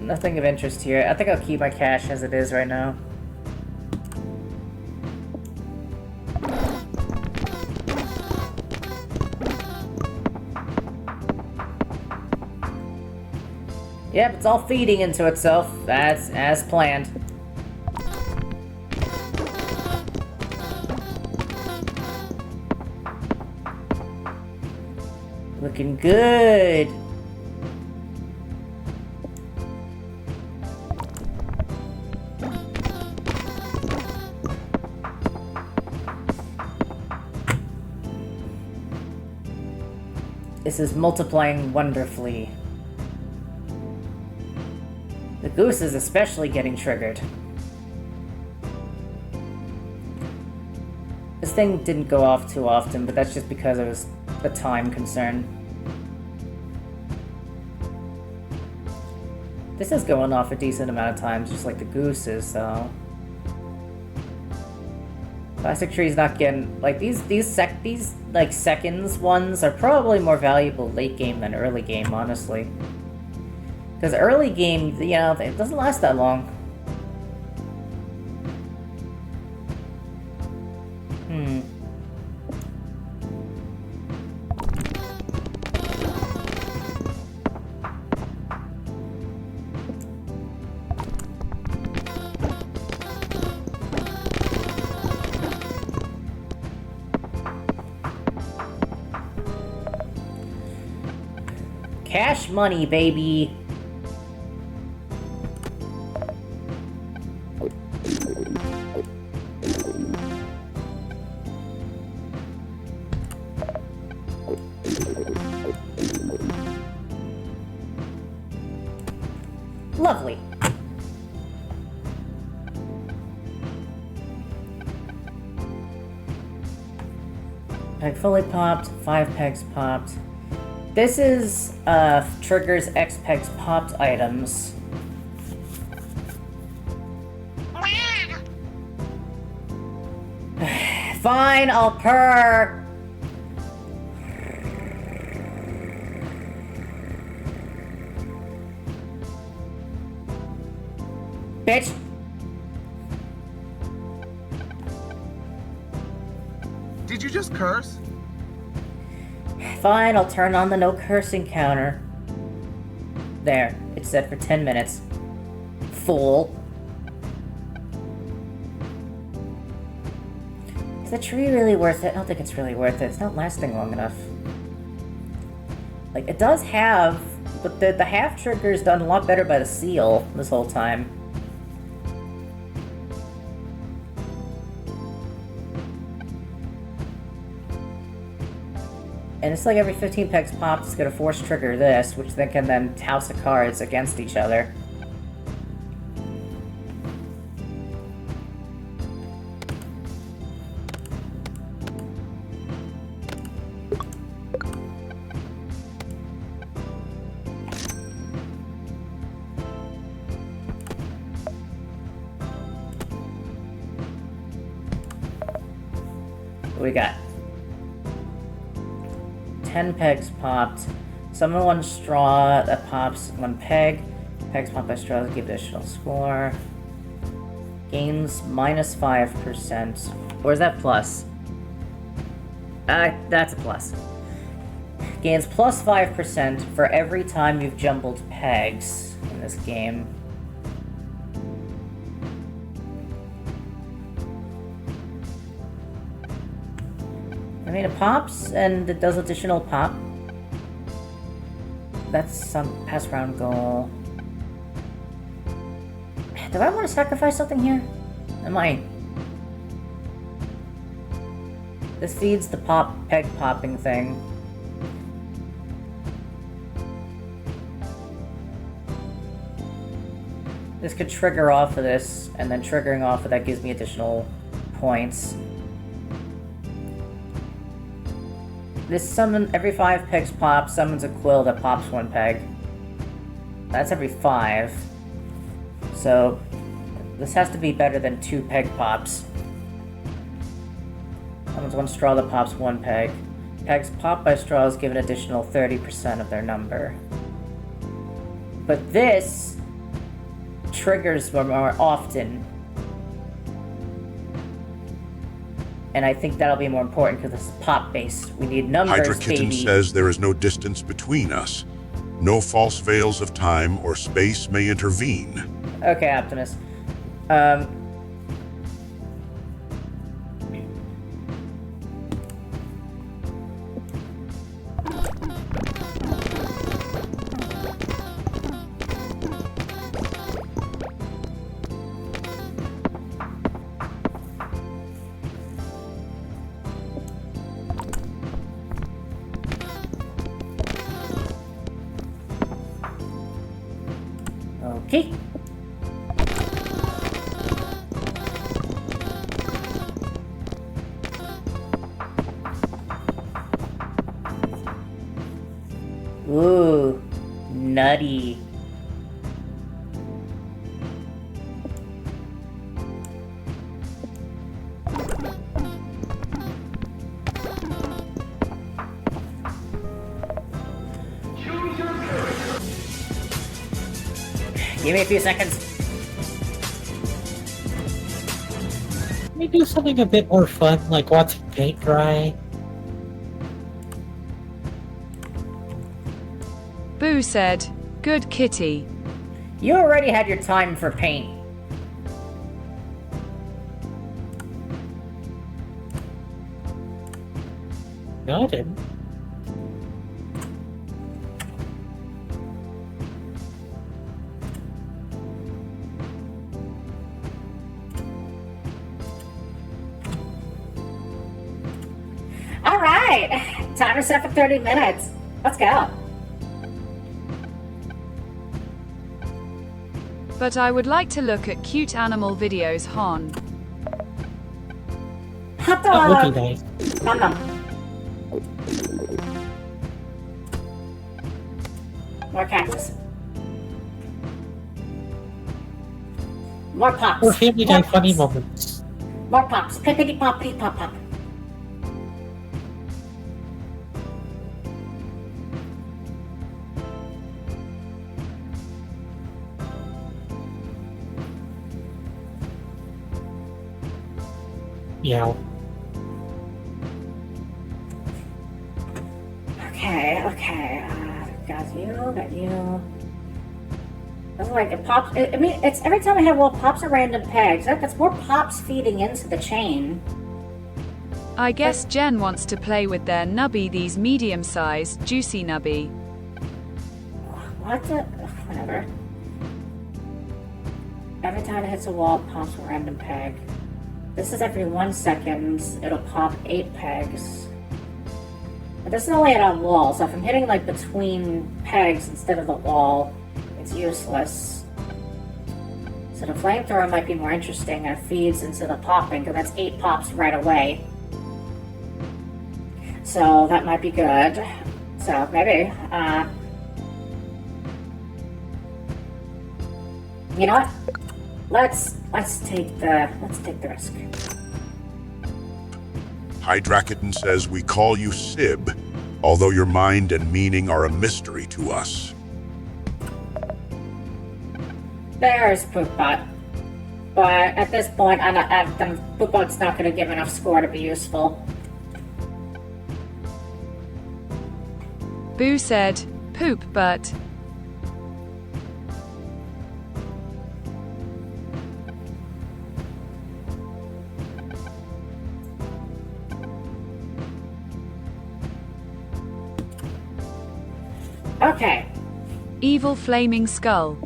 Nothing of interest here. I think I'll keep my cash as it is right now. Yep, it's all feeding into itself. That's as planned. Looking good. This is multiplying wonderfully. The goose is especially getting triggered. This thing didn't go off too often, but that's just because it was a time concern. This is going off a decent amount of times, just like the goose is, so... Plastic tree's not getting... Like, these like, seconds ones are probably more valuable late game than early game, honestly. Because early game, you know, it doesn't last that long. Cash money, baby. Lovely. Peg fully popped, 5 pegs popped. This is, triggers X pegs popped items. Fine, I'll purr. Bitch. Did you just curse? Fine, I'll turn on the no cursing counter. There, it's set for 10 minutes. Fool. Is the tree really worth it? I don't think it's really worth it. It's not lasting long enough. Like, it does have... But the half trigger's done a lot better by the seal this whole time. And it's like every 15 pegs popped, it's gonna force trigger this, which then can house the cards against each other. What we got? 10 pegs popped. Summon 1 straw that pops 1 peg. Pegs popped by straws give additional score. Gains minus 5%. Or is that plus? That's a plus. Gains plus 5% for every time you've jumbled pegs in this game. I mean, it pops, and it does additional pop. That's some pass round goal. Do I want to sacrifice something here? I might. This feeds the peg popping thing. This could trigger off of this, and then triggering off of that gives me additional points. This summon, every 5 pegs pop, summons a quill that pops 1 peg. That's every 5. So, this has to be better than 2 peg pops. Summons 1 straw that pops 1 peg. Pegs popped by straws give an additional 30% of their number. But this triggers more often. And I think that'll be more important because this is pop-based. We need numbers, Hydra Kitten baby. says there is no distance between us. No false veils of time or space may intervene. Okay, Optimus. Ooh, nutty. Give me a few seconds. Can we do something a bit more fun, like watching paint dry? Boo said, "Good kitty." You already had your time for paint. No, I didn't. Alright! Timer set for 30 minutes. Let's go. But I would like to look at cute animal videos, Hon. Hot That would dog! be nice. Nom nom. More cactus. More pops. Or Family More Guy funny pops. moments. More pops. Pippity poppity pop pop. Meow. Okay. Got you. It's like it pops. I mean, it's every time I have pops are random pegs. That's more pops feeding into the chain. I guess Jen wants to play with their nubby, these medium-sized, juicy nubby. What the? Whatever. Every time it hits a wall, it pops a random peg. This is every 1 second. It'll pop 8 pegs. But this is only at a wall, so if I'm hitting like between pegs instead of the wall, it's useless. So the flamethrower might be more interesting and it feeds into the popping, because that's 8 pops right away. So that might be good. So maybe. You know what? Let's take the risk. Hydrakiton says we call you Sib, although your mind and meaning are a mystery to us. There's Poopbot. But at this point, Poopbot's not going to give enough score to be useful. Boo said, "Poop, but..." Okay. Evil flaming skull.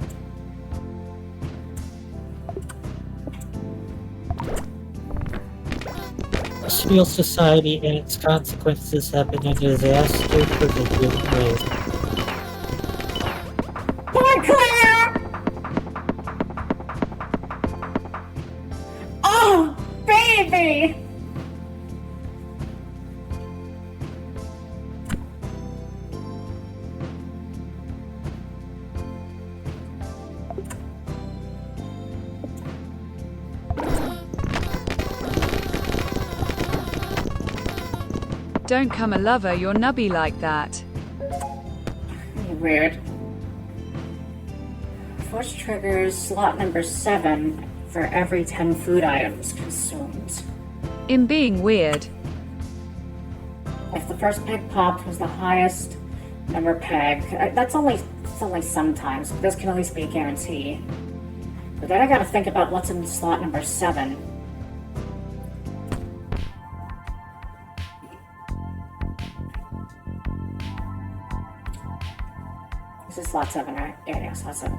The Steel Society and its consequences have been a disaster for the human race. Poor Claire! Oh, baby! Don't come a lover, you're nubby like that. Weird. Force triggers slot number 7 for every 10 food items consumed. In being weird. If the first peg popped was the highest number peg, that's only sometimes. This can at least be a guarantee. But then I gotta think about what's in slot number 7. This is slot 7, right? Yeah, slot 7.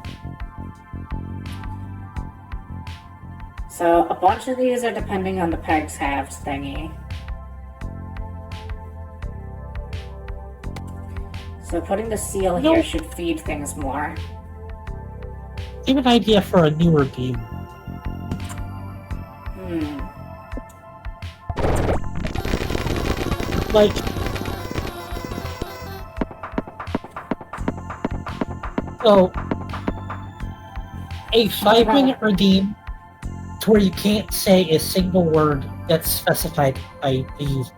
So a bunch of these are depending on the pegs halved thingy. So putting the seal here should feed things more. Give an idea for a newer game. Like So, a 5-minute redeem to where you can't say a single word that's specified by the user.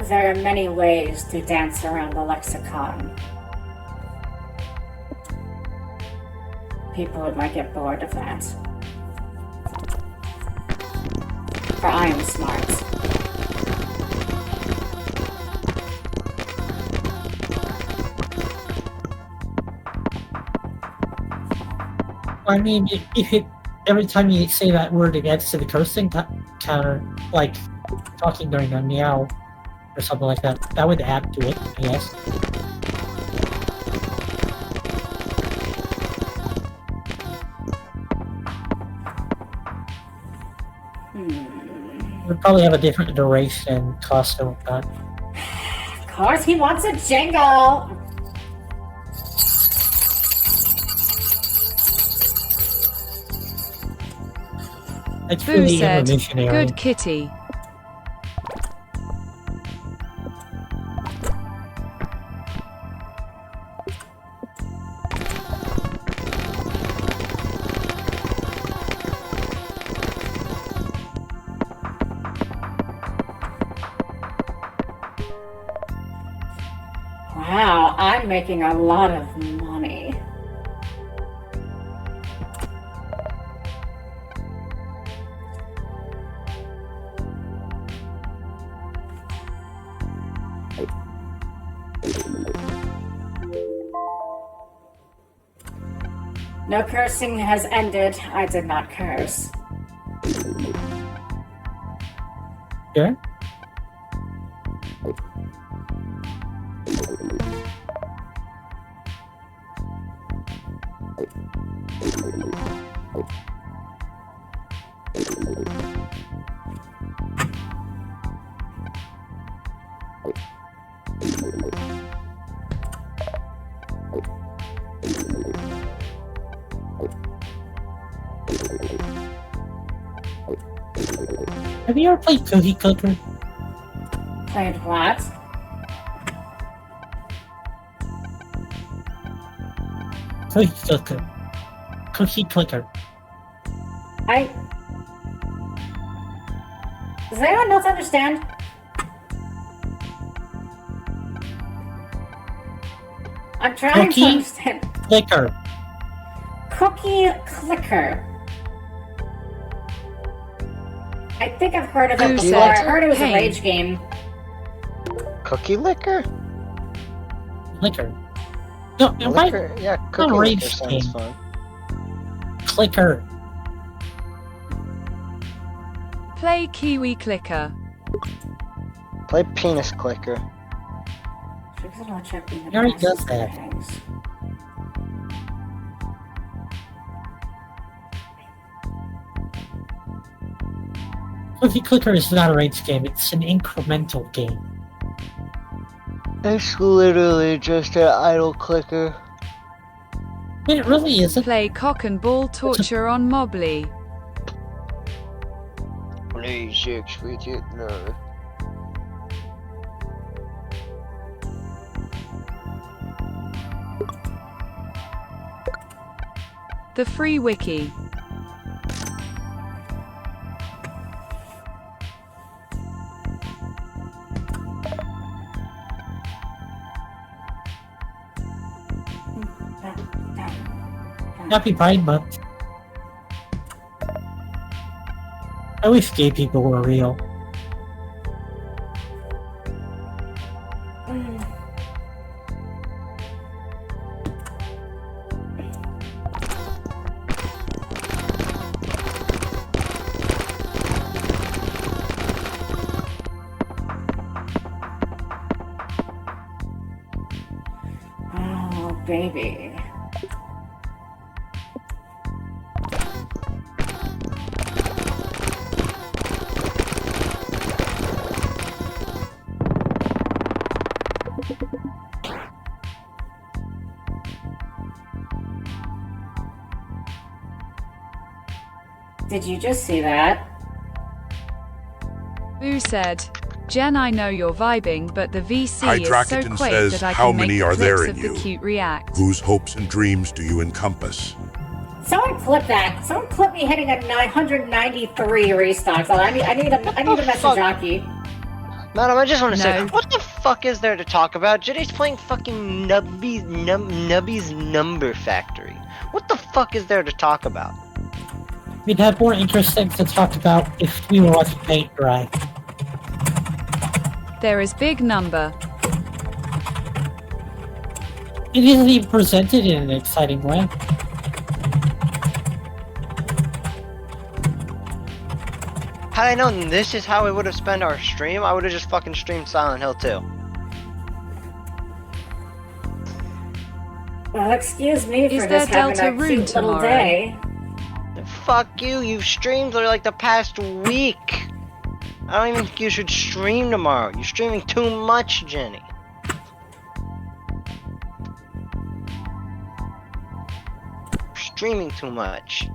There are many ways to dance around the lexicon. People might get bored of that. For I am smart. I mean, if it every time you say that word, it adds to the cursing counter, like talking during a meow or something like that. That would add to it, I guess. Would probably have a different duration cost and whatnot. Of course, he wants a jingle! It's Boo really said, revolutionary. "Good kitty." Wow, I'm making a lot of money. No cursing has ended. I did not curse. Yeah? Have you ever played Cookie Clicker? Played what? Cookie Clicker. Cookie Clicker. Does anyone else understand? I'm trying to Cookie understand. Clicker. Cookie Clicker. I think I've heard of it Cookie before. I Licker? heard it was a Hey. rage game. Cookie licker? Clicker. No, it might Licker? Yeah, cookie rage licker sounds game. fun. Clicker. Play Kiwi Clicker. Play penis clicker. He already does that. Cookie Clicker is not a rage game, it's an incremental game. It's literally just an idle clicker. I mean, it really isn't. Play Cock and Ball Torture on Mobley. Play 6 with it, no. The Free Wiki. Happy Pride Month. I wish gay people were real. Oh, baby. Did you just see that? Boo said, Jen, I know you're vibing, but the VC is so Hydrakiton quaint says, that I how can make many the are there clips in of you? the cute react. Whose hopes and dreams do you encompass? Someone clip that. Someone clip me hitting a 993 restocks. Oh, I need a message jockey. Madam, I just want to say, No. what the fuck is there to talk about? Jenny's playing fucking Nubby's Number Factory. What the fuck is there to talk about? We'd have more interesting to talk about if we were watching paint dry. There is big number. It isn't even presented in an exciting way. Had I known this is how we would have spent our stream, I would have just fucking streamed Silent Hill 2. Well, excuse me for Is there just having Delta a Rune cute little tomorrow? day. Fuck you, you've streamed for like the past week. I don't even think you should stream tomorrow. You're streaming too much, Jenny. You're streaming too much.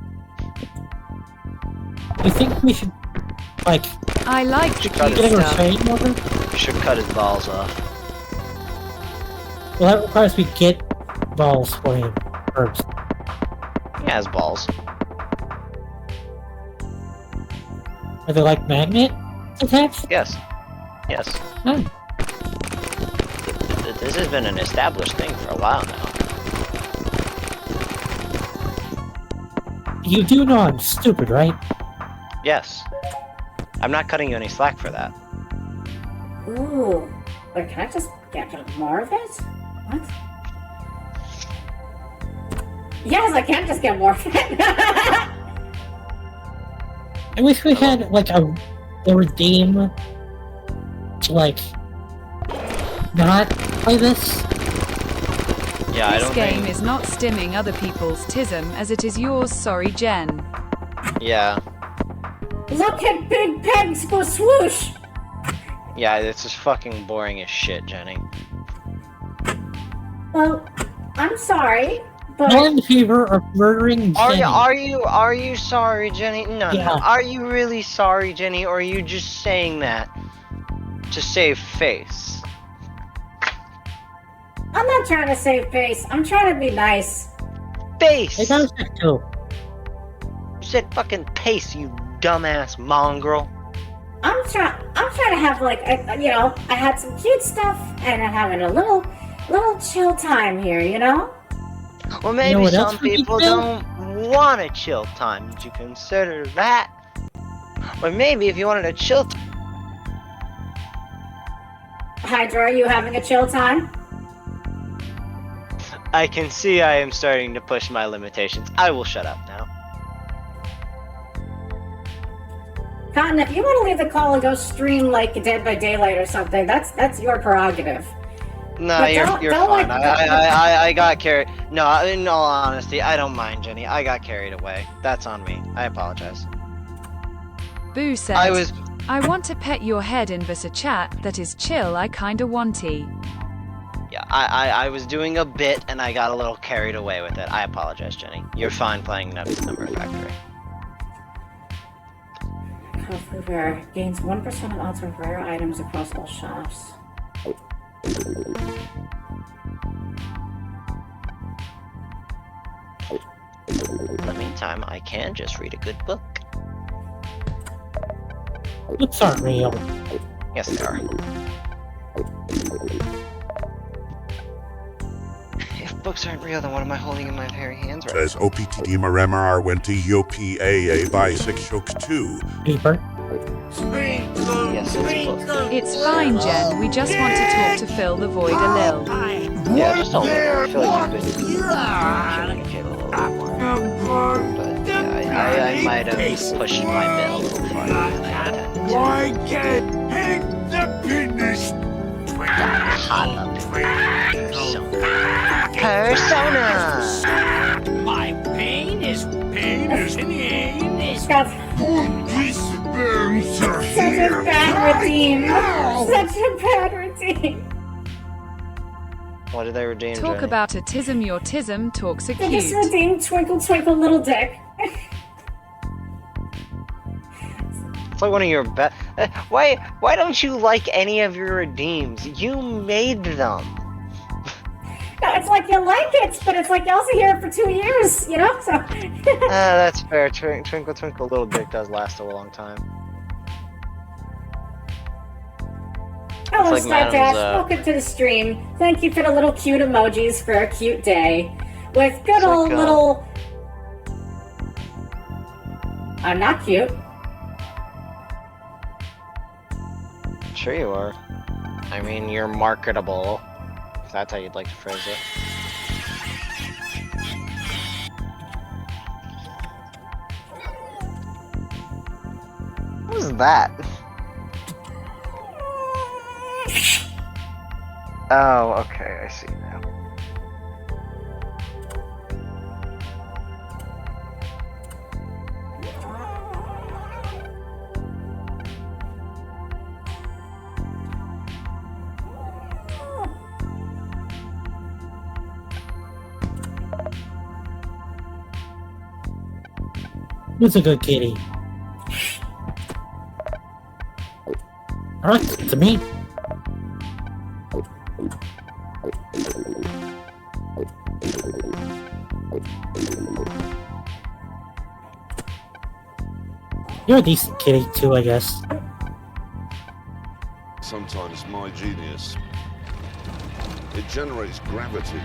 You think we should, like, I like the Got cute it. get a stuff. restraint over? You should cut his balls off. Well, that requires we get balls for him first. He has balls. Are they like magnet attached? Yes. Yes. Oh. This has been an established thing for a while now. You do know I'm stupid, right? Yes. I'm not cutting you any slack for that. Ooh. But can I just get more of it? What? Yes, I can just get more of it. I wish we had, like, a redeem to, like, not play this. Yeah, I This don't game think... is not stimming other people's tism as it is yours, sorry Jen. Yeah. Look at Big Pegs go swoosh! Yeah, it's just fucking boring as shit, Jenny. Well, I'm sorry, but... Not in favor of murdering Jenny. Are you sorry, Jenny? No, Yeah. no. Are you really sorry, Jenny, or are you just saying that to save face? I'm not trying to save face. I'm trying to be nice. Face! I got that too. You said fucking pace, you dumbass mongrel. I'm trying to have like, I had some cute stuff, and I'm having a little chill time here, you know? Well, maybe what else some would be people chill? don't want a chill time. Did you consider that? Or maybe if you wanted a chill time. Hydra, are you having a chill time? I can see I am starting to push my limitations. I will shut up now. Cotton, if you want to leave the call and go stream like Dead by Daylight or something, that's your prerogative. No, But you're don't fine. like- I got carried. No, in all honesty, I don't mind, Jenny. I got carried away. That's on me. I apologize. Boo said, I want to pet your head in Visa chat, that is chill, I kinda wanty. Yeah, I was doing a bit and I got a little carried away with it. I apologize, Jenny. You're fine playing Nubby's Number Factory. Costly rare. Gains 1% of odds of rare items across all shops. In the meantime, I can just read a good book. Books aren't real. Yes, they are. If books aren't real, then what am I holding in my very hands right Says OPTD Maremar went to YOPAA by 6 2. Paper. now? Yes, it's a book. It's fine, Jen, we just want to talk to fill the void a lil. Yeah, just a little. I feel like you've been communicate a little bit more. But yeah, I might have pushed my bit a little farther than I intended to. Why can't hit the finish? Persona! My pain is pain. That's These burns are such a bad redeem. Such a bad redeem. What did they redeem, Talk Jenny? about a tism, your tism talks a They just cute. redeemed Twinkle Twinkle Little Dick. It's like one of your best. Why don't you like any of your redeems? You made them. No, it's like you like it, but it's like you also hear it for 2 years, you know? So. That's fair. Twinkle Twinkle Little Dick does last a long time. Hello, like Star Dash. Madam's, Welcome to the stream. Thank you for the little cute emojis for a cute day. With good old little... not cute. Sure you are. I mean, you're marketable. If that's how you'd like to phrase it. What was that? Oh, okay, I see now. Who's a good kitty? Alright, to me. You're a decent kitty too, I guess. Sometimes my genius. It generates gravity.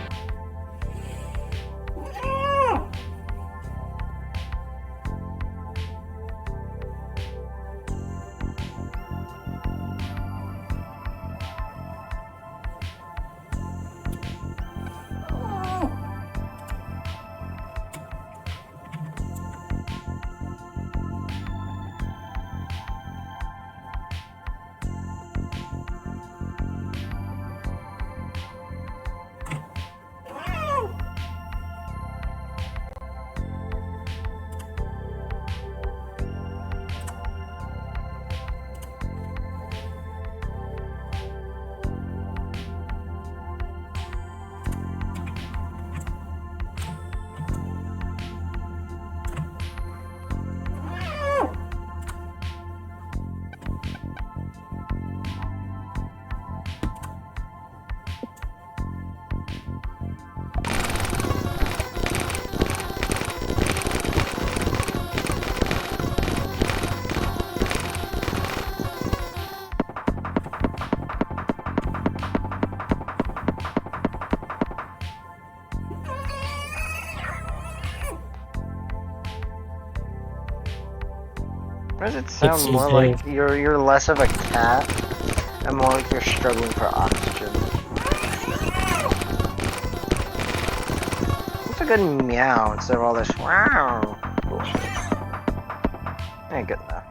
Why does it sound more like you're less of a cat and more like you're struggling for oxygen? What's a good meow instead of all this wow bullshit? Ain't good enough.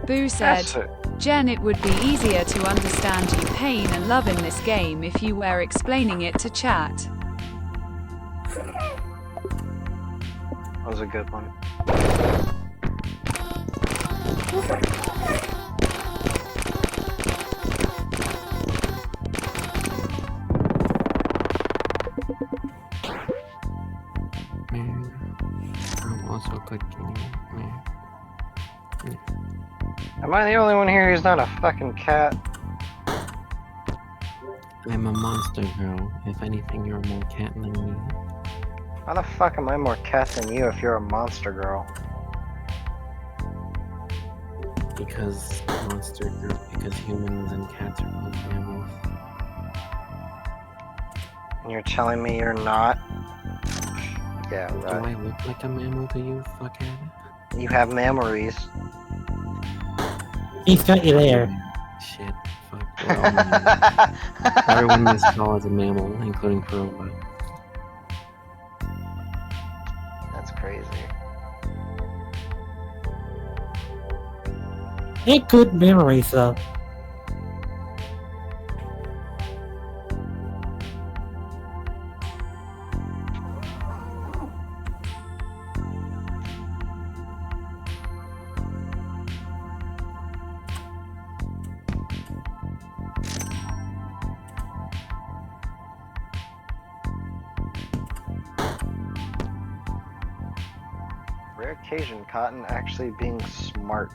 Boo said, Jen, it would be easier to understand you pain and love in this game if you were explaining it to chat. That was a good one. I'm also cooking. Am I the only one here who's not a fucking cat? I'm a monster girl. If anything, you're more cat than me. How the fuck am I more cat than you if you're a monster girl? Because humans and cats are both mammals. And you're telling me you're not? Yeah, Do right. I look like a mammal to you, fuckhead? You have memories. He's got you there. Shit, fuck. We're all mammals. Everyone in this call is a mammal, including Peroba. That's crazy. Ain't good memories though. rare occasion, Cotton actually being smart.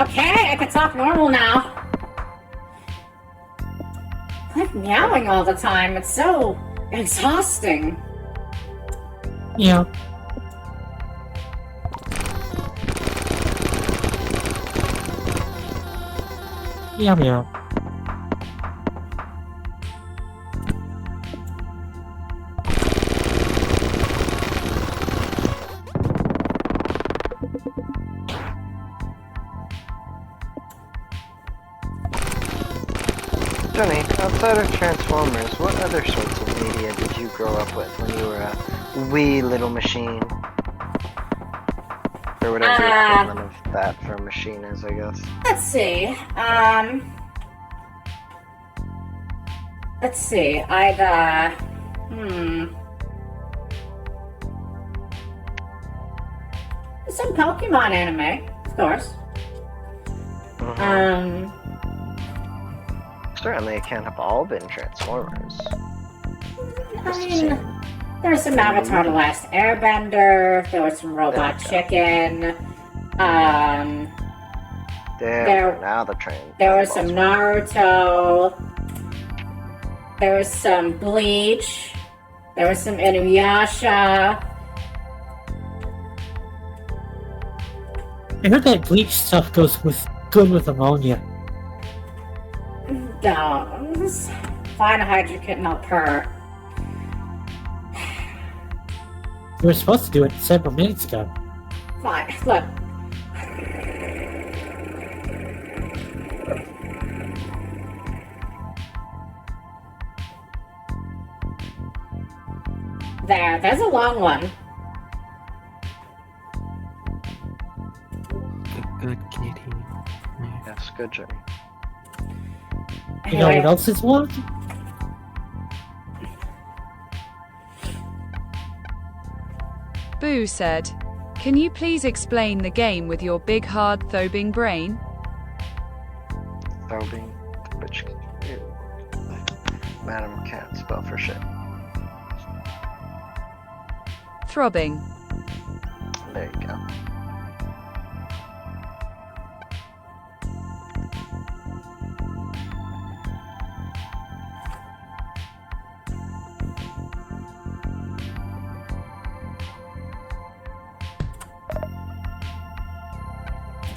Okay, I can talk normal now. I'm meowing all the time. It's so exhausting. Yeah. Meow meow. Jenny, outside of Transformers, what other sorts of media did you grow up with when you were a wee little machine? Or whatever the equivalent of that for a machine is, I guess. Let's see. Let's see. Some Pokemon anime, of course. Certainly it can't have all been Transformers. I mean, there was some Avatar: The Last Airbender. There was some Robot Chicken. Now the train. There was some Naruto. There was some Bleach. There was some Inuyasha. I heard that bleach stuff goes good with ammonia. No, just fine hydrogen, not purr. You were supposed to do it several minutes ago. Fine, look. There's a long one. Good kitty. Yes, good journey. You know what else is one? Boo said, "Can you please explain the game with your big hard throbbing brain?" Throbbing, bitch. Madam can't spell for shit. Throbbing. There you go.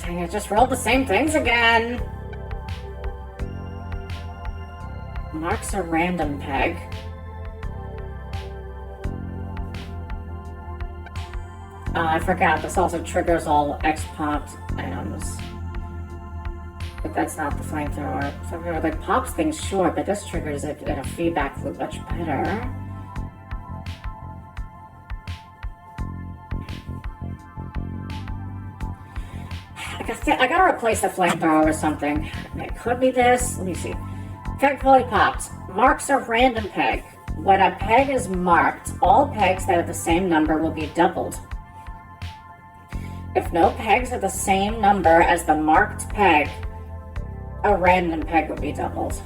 Dang, I just rolled the same things again. Marks a random peg. I forgot, this also triggers all X-popped items. But that's not the flamethrower. So it like pops things short, but this triggers it in a feedback loop much better. I gotta replace the flamethrower with something. It could be this. Let me see. Peg fully popped. Marks a random peg. When a peg is marked, all pegs that are the same number will be doubled. If no pegs are the same number as the marked peg, a random peg will be doubled.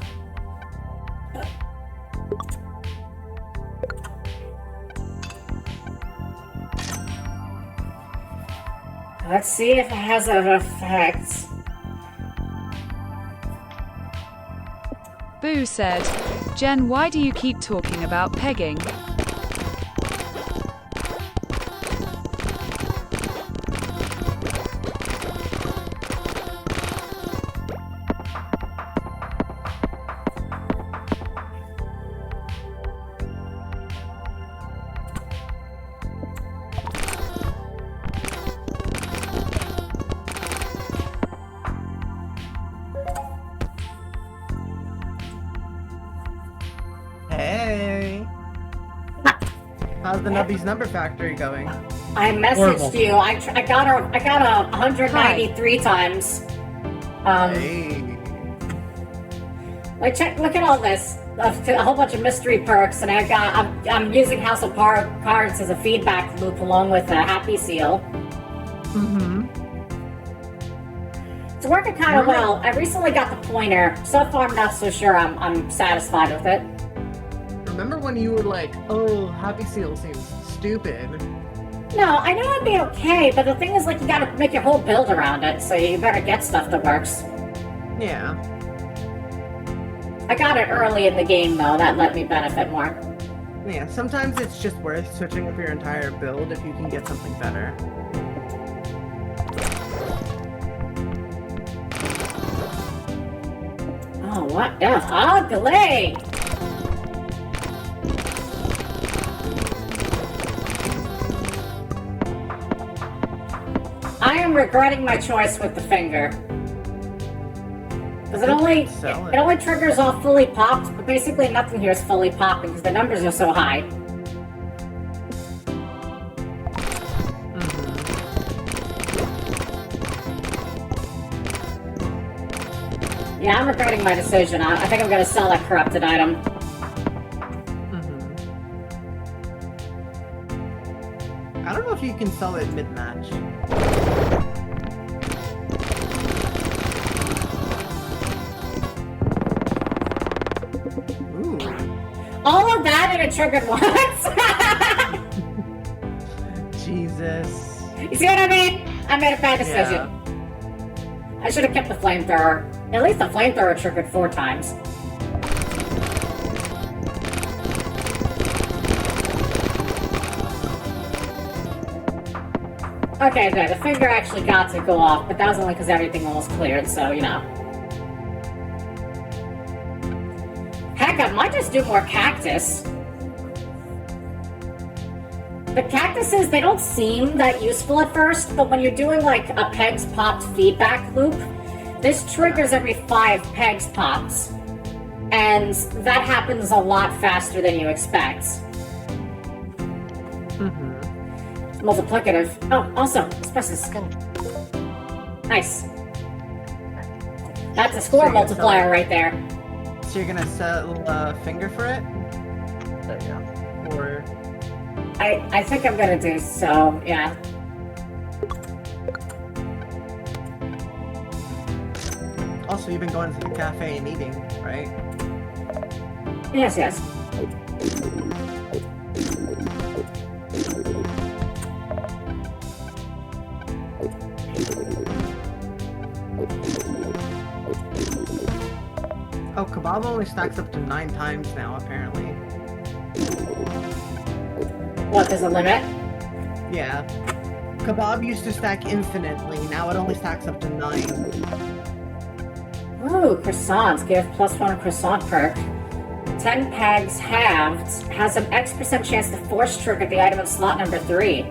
Let's see if it has an effect. Boo said, "Jen, why do you keep talking about pegging?" How's the Nubby's Number Factory going? I messaged Horrible. you. I got her. I got a 193 times. Hey. Like look at all this. A whole bunch of mystery perks, and I'm using House of Cards as a feedback loop along with a Happy Seal. Mm-hmm. It's working kind of well. I recently got the pointer. So far, I'm not so sure I'm satisfied with it. Remember when you were like, "Oh, Happy Seal seems stupid." No, I know it'd be okay, but the thing is, like, you gotta make your whole build around it, so you better get stuff that works. Yeah. I got it early in the game, though. That let me benefit more. Yeah, sometimes it's just worth switching up your entire build if you can get something better. Oh, what? Oh, delay! I am regretting my choice with the finger. Because it only triggers off fully popped, but basically nothing here is fully popping because the numbers are so high. Yeah, I'm regretting my decision. I think I'm gonna sell that corrupted item. I don't know if you can sell it mid-match. All of that and it triggered once? Jesus. You see what I mean? I made a bad decision. Yeah. I should have kept the flamethrower. At least the flamethrower triggered 4 times. Okay, good. The finger actually got to go off, but that was only because everything was cleared, so, you know. Heck, I might just do more cactus. The cactuses, they don't seem that useful at first, but when you're doing like a pegs popped feedback loop, this triggers every 5 pegs pops. And that happens a lot faster than you expect. It's multiplicative. Oh, also, expresses. Nice. That's a score multiplier right there. So you're gonna sell a finger for it? There you go. Or... I think I'm gonna do so, yeah. Also, you've been going to the cafe and eating, right? Yes, yes. Oh, kebab only stacks up to 9 times now, apparently. What, there's a limit? Yeah. Kebab used to stack infinitely, now it only stacks up to 9. Ooh, croissants. Give +1 croissant perk. 10 pegs halved. Has an X% chance to force trigger the item of slot number 3.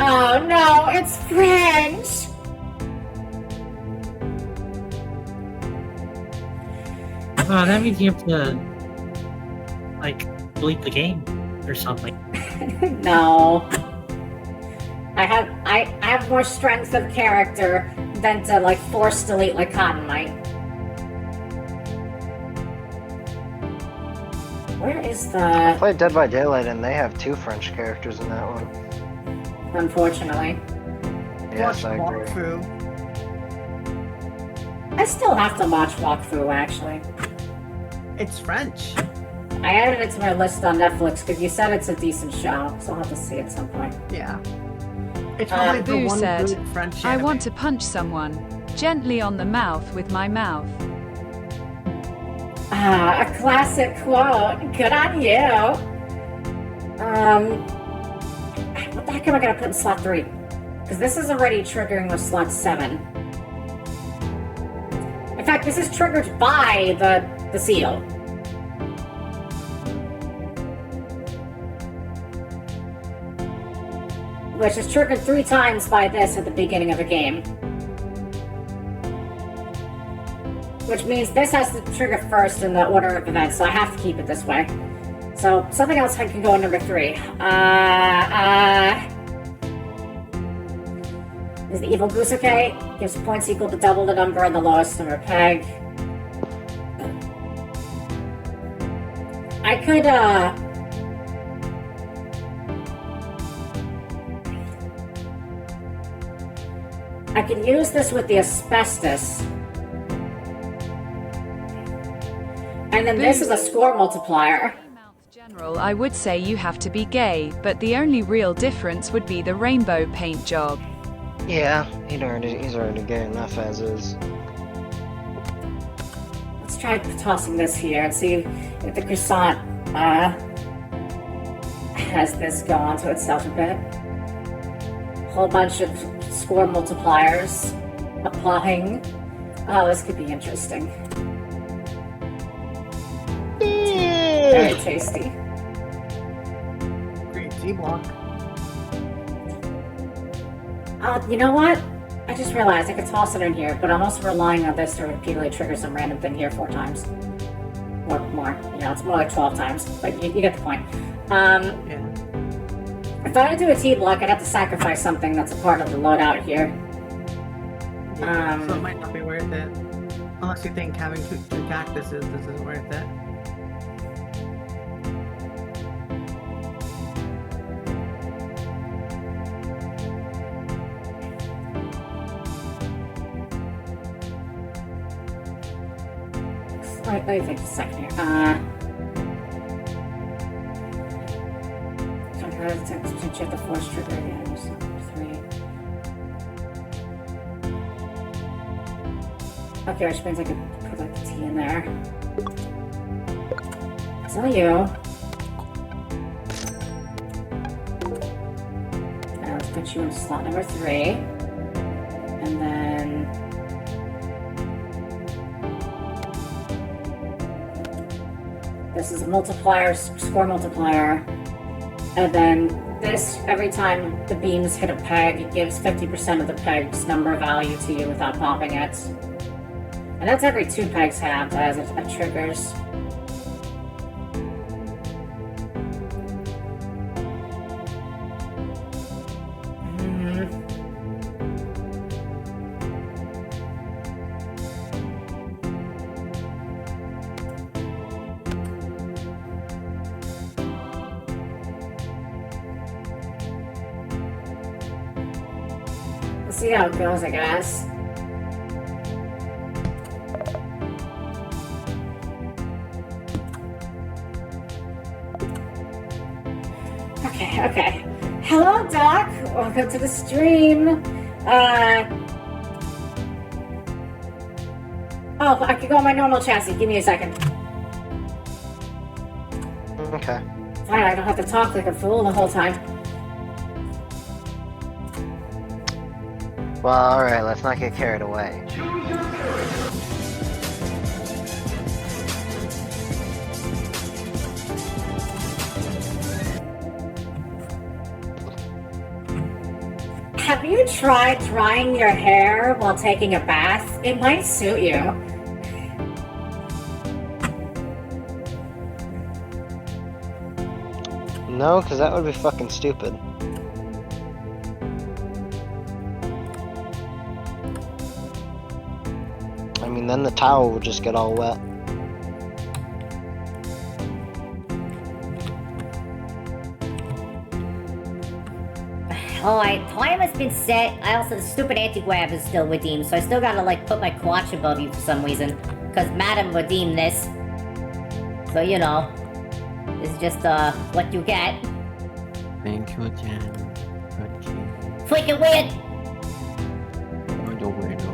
Oh no, it's French! Oh, that means you have to, like, delete the game or something. No. I have more strength of character than to, like, force delete like Cotton might. Where is the... I played Dead by Daylight and they have 2 French characters in that one. Unfortunately. Yes, I agree. Walkthrough. I still have to watch Walkthrough, actually. It's French. I added it to my list on Netflix because you said it's a decent show, so I'll have to see it at some point. Yeah. It's probably the Boo one said, good French I anime. want to punch someone gently on the mouth with my mouth. Ah, a classic quote. Good on you. What the heck am I gonna put in slot 3? Because this is already triggering with slot 7. In fact, this is triggered by the seal. Which is triggered 3 times by this at the beginning of a game. which means this has to trigger first in the order of events, so I have to keep it this way. So something else can go in number 3. Is the evil goose okay? Gives points equal to double the number on the lowest number peg. I could, I can use this with the asbestos. And then this is a score multiplier. General, I would say you have to be gay, but the only real difference would be the rainbow paint job. Yeah, he's already gay enough as is. Let's try tossing this here and see if the croissant has this go onto itself a bit. Whole bunch of score multipliers applying. Oh, this could be interesting. Very tasty. Great T-block. You know what? I just realized I could toss it in here, but I'm also relying on this to repeatedly trigger some random thing here 4 times. Or more. Yeah, it's more like 12 times, but you get the point. Yeah. If I were to do a T-block, I'd have to sacrifice something that's a part of the loadout here. Yeah, so it might not be worth it. Unless you think having two cactuses this is worth it. Let me think a second here. Check the force trigger again. 3. Okay, which means I could put like the T in there. So you. Now let's put you in slot number 3. And then this is a multiplier, score multiplier. And then this, every time the beams hit a peg, it gives 50% of the peg's number value to you without popping it. And that's every 2 pegs have as it triggers. Let's see how it goes, I guess. Okay. Hello, Doc. Welcome to the stream. Oh, I could go on my normal chassis. Give me a second. Okay. Fine, I don't have to talk like a fool the whole time. Well, alright, let's not get carried away. Have you tried drying your hair while taking a bath? It might suit you. No, because that would be fucking stupid. I mean, then the towel will just get all wet. Alright, timer's been set. I also, the stupid anti-grav is still redeemed, so I still gotta, like, put my crotch above you for some reason. Because Madam redeemed this. So, you know. This is just, what you get. Thank you, Jan. Okay. Freaking weird! Weirdo.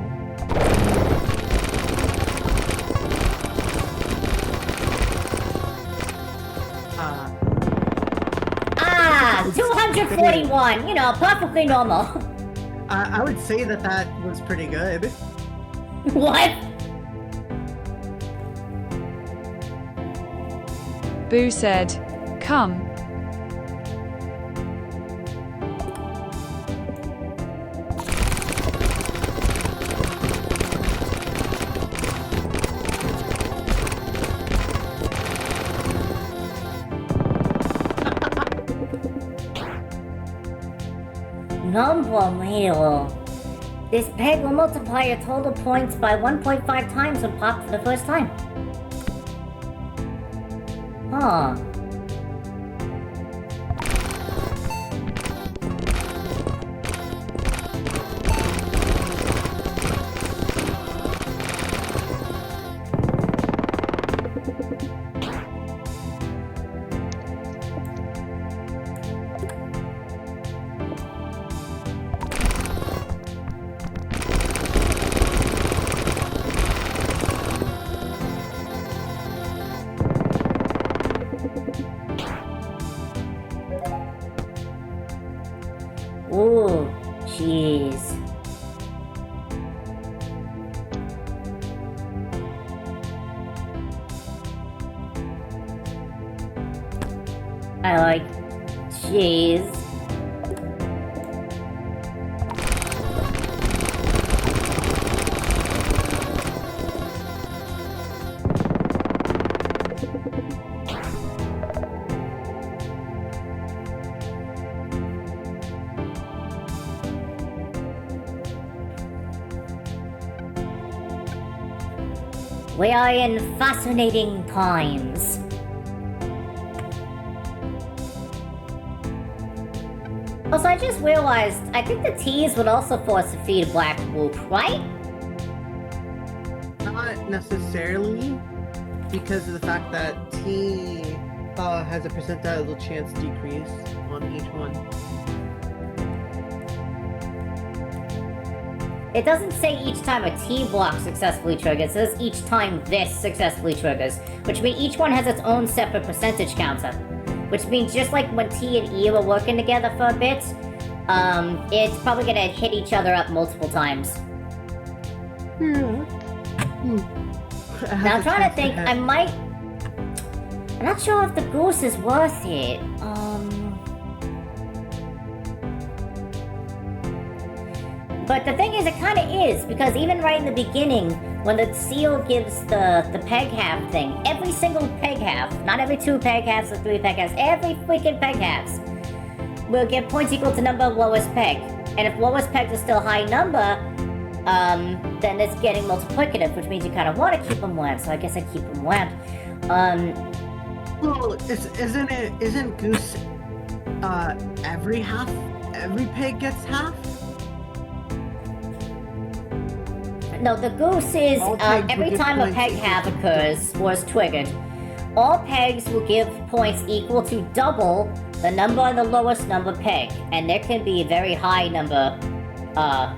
Ah! 241! You know, perfectly normal. I would say that was pretty good. What? Boo said, "Come." number wheel. This peg will multiply your total points by 1.5 times when popped for the first time. Huh. Ooh, cheese. I like cheese. We are in fascinating times. Also, I just realized, I think the T's would also force a feed Black Whoop, right? Not necessarily, because of the fact that T has a percentile chance decrease on each one. It doesn't say each time a T block successfully triggers, it says each time this successfully triggers, which means each one has its own separate percentage counter. Which means just like when T and E were working together for a bit, it's probably gonna hit each other up multiple times. Now I'm trying to think, I'm not sure if the goose is worth it. But the thing is, it kind of is, because even right in the beginning, when the seal gives the peg half thing, every single peg half, not every 2 peg halves or 3 peg halves, every freaking peg halves will get points equal to number of lowest peg. And if lowest peg is still a high number, then it's getting multiplicative, which means you kind of want to keep them wet, so I guess I keep them wet. Well, isn't goose, every peg gets half? No, the goose is every time a peg half occurs or is triggered, all pegs will give points equal to double the number of the lowest number peg, and there can be a very high number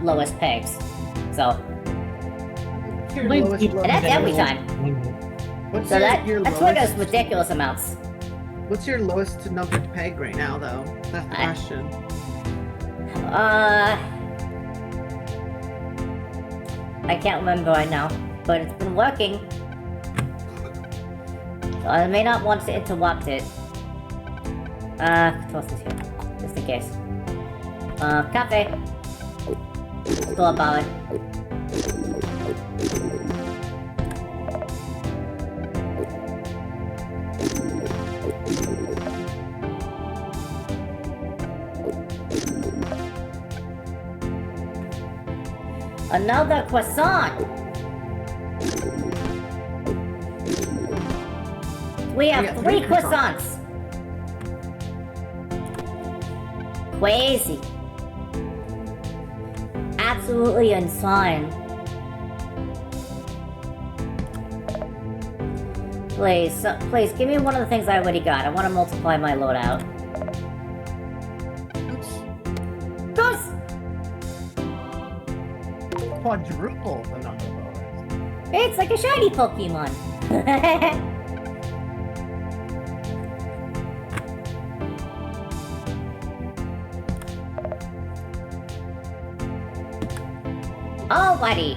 lowest pegs. So, and that's every time. So that triggers ridiculous amounts. What's your lowest numbered peg right now, though? That's the question. I can't remember right now, but it's been working. So I may not want to interrupt it. Toss this here, just in case. Cafe. Store ballad. Another croissant! We have 3 croissants! Crazy. Absolutely insane. Please, please, give me one of the things I already got. I want to multiply my loadout. Goose! Quadruple the number of lowers. It's like a shiny Pokemon. Alrighty.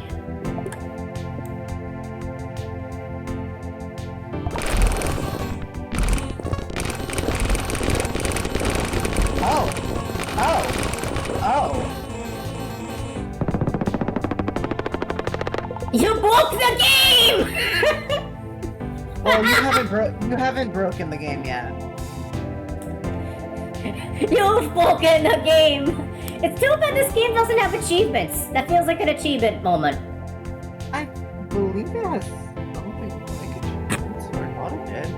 You broke the game! Well, you haven't broken the game yet. You've broken the game! It's too bad this game doesn't have achievements. That feels like an achievement moment. I believe it has something like achievements, or I thought it did.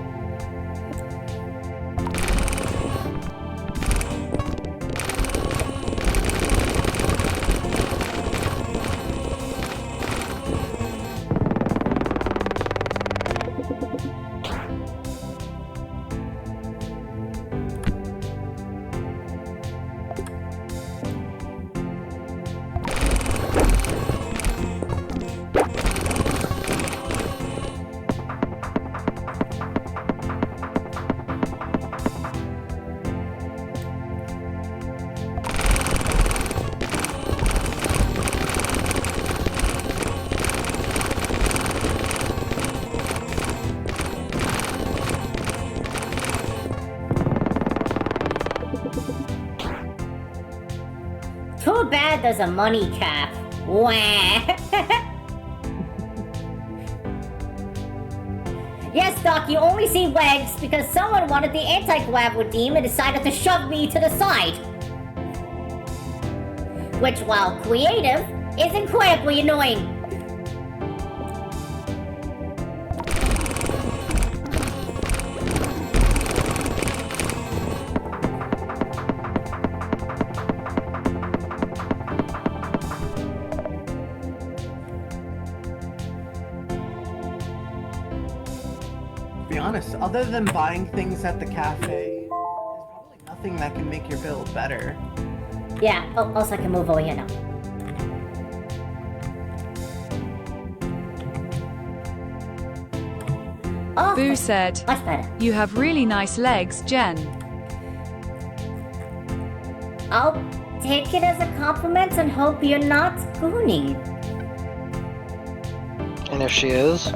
Too bad there's a money cap. Wah. Yes, Doc, you only see legs because someone wanted the anti-grav redeem and decided to shove me to the side. Which, while creative, is incredibly annoying. To be honest, other than buying things at the cafe, there's probably nothing that can make your build better. Yeah, also I can move over here now. Oh, Boo said, much better. You have really nice legs, Jen. I'll take it as a compliment and hope you're not gooning. And if she is?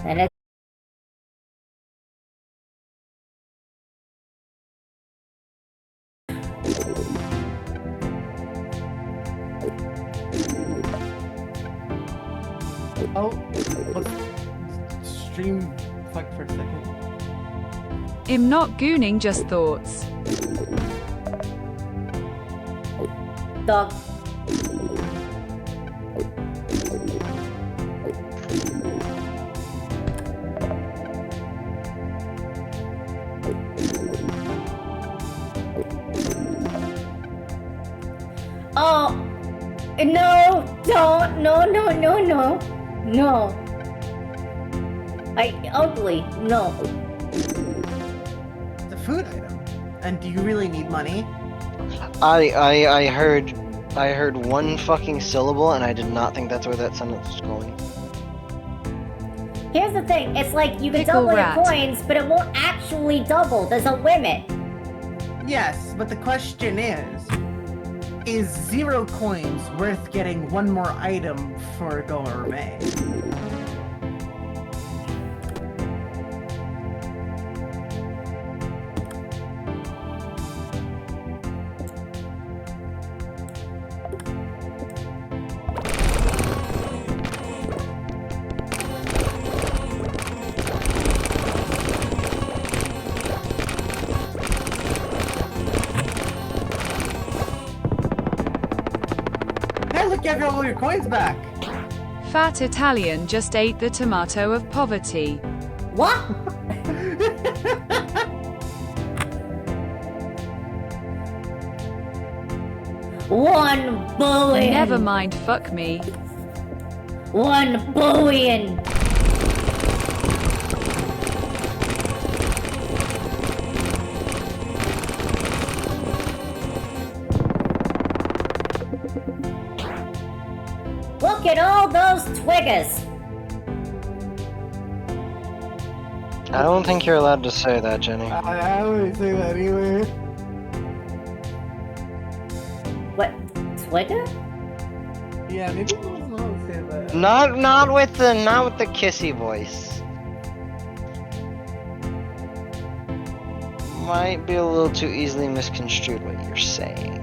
Then it's Oh, let's stream fuck for a second. I'm not gooning, just thoughts. dog. Oh, no, don't, no. Ugly, no. It's a food item. And do you really need money? I heard one fucking syllable and I did not think that's where that sentence was going. Here's the thing, it's like you can Pickle double rat. your coins, but it won't actually double. There's a limit. Yes, but the question is 0 coins worth getting one more item for gourmet? Hey, look, you have all your coins back! Fat Italian just ate the tomato of poverty. What? $1 billion. Never mind, fuck me. $1 billion. Look at all those twiggers. I don't think you're allowed to say that, Jenny. I wouldn't say that either. What? Twigger? Yeah, maybe I wasn't allowed to say that. Not with the kissy voice. Might be a little too easily misconstrued what you're saying.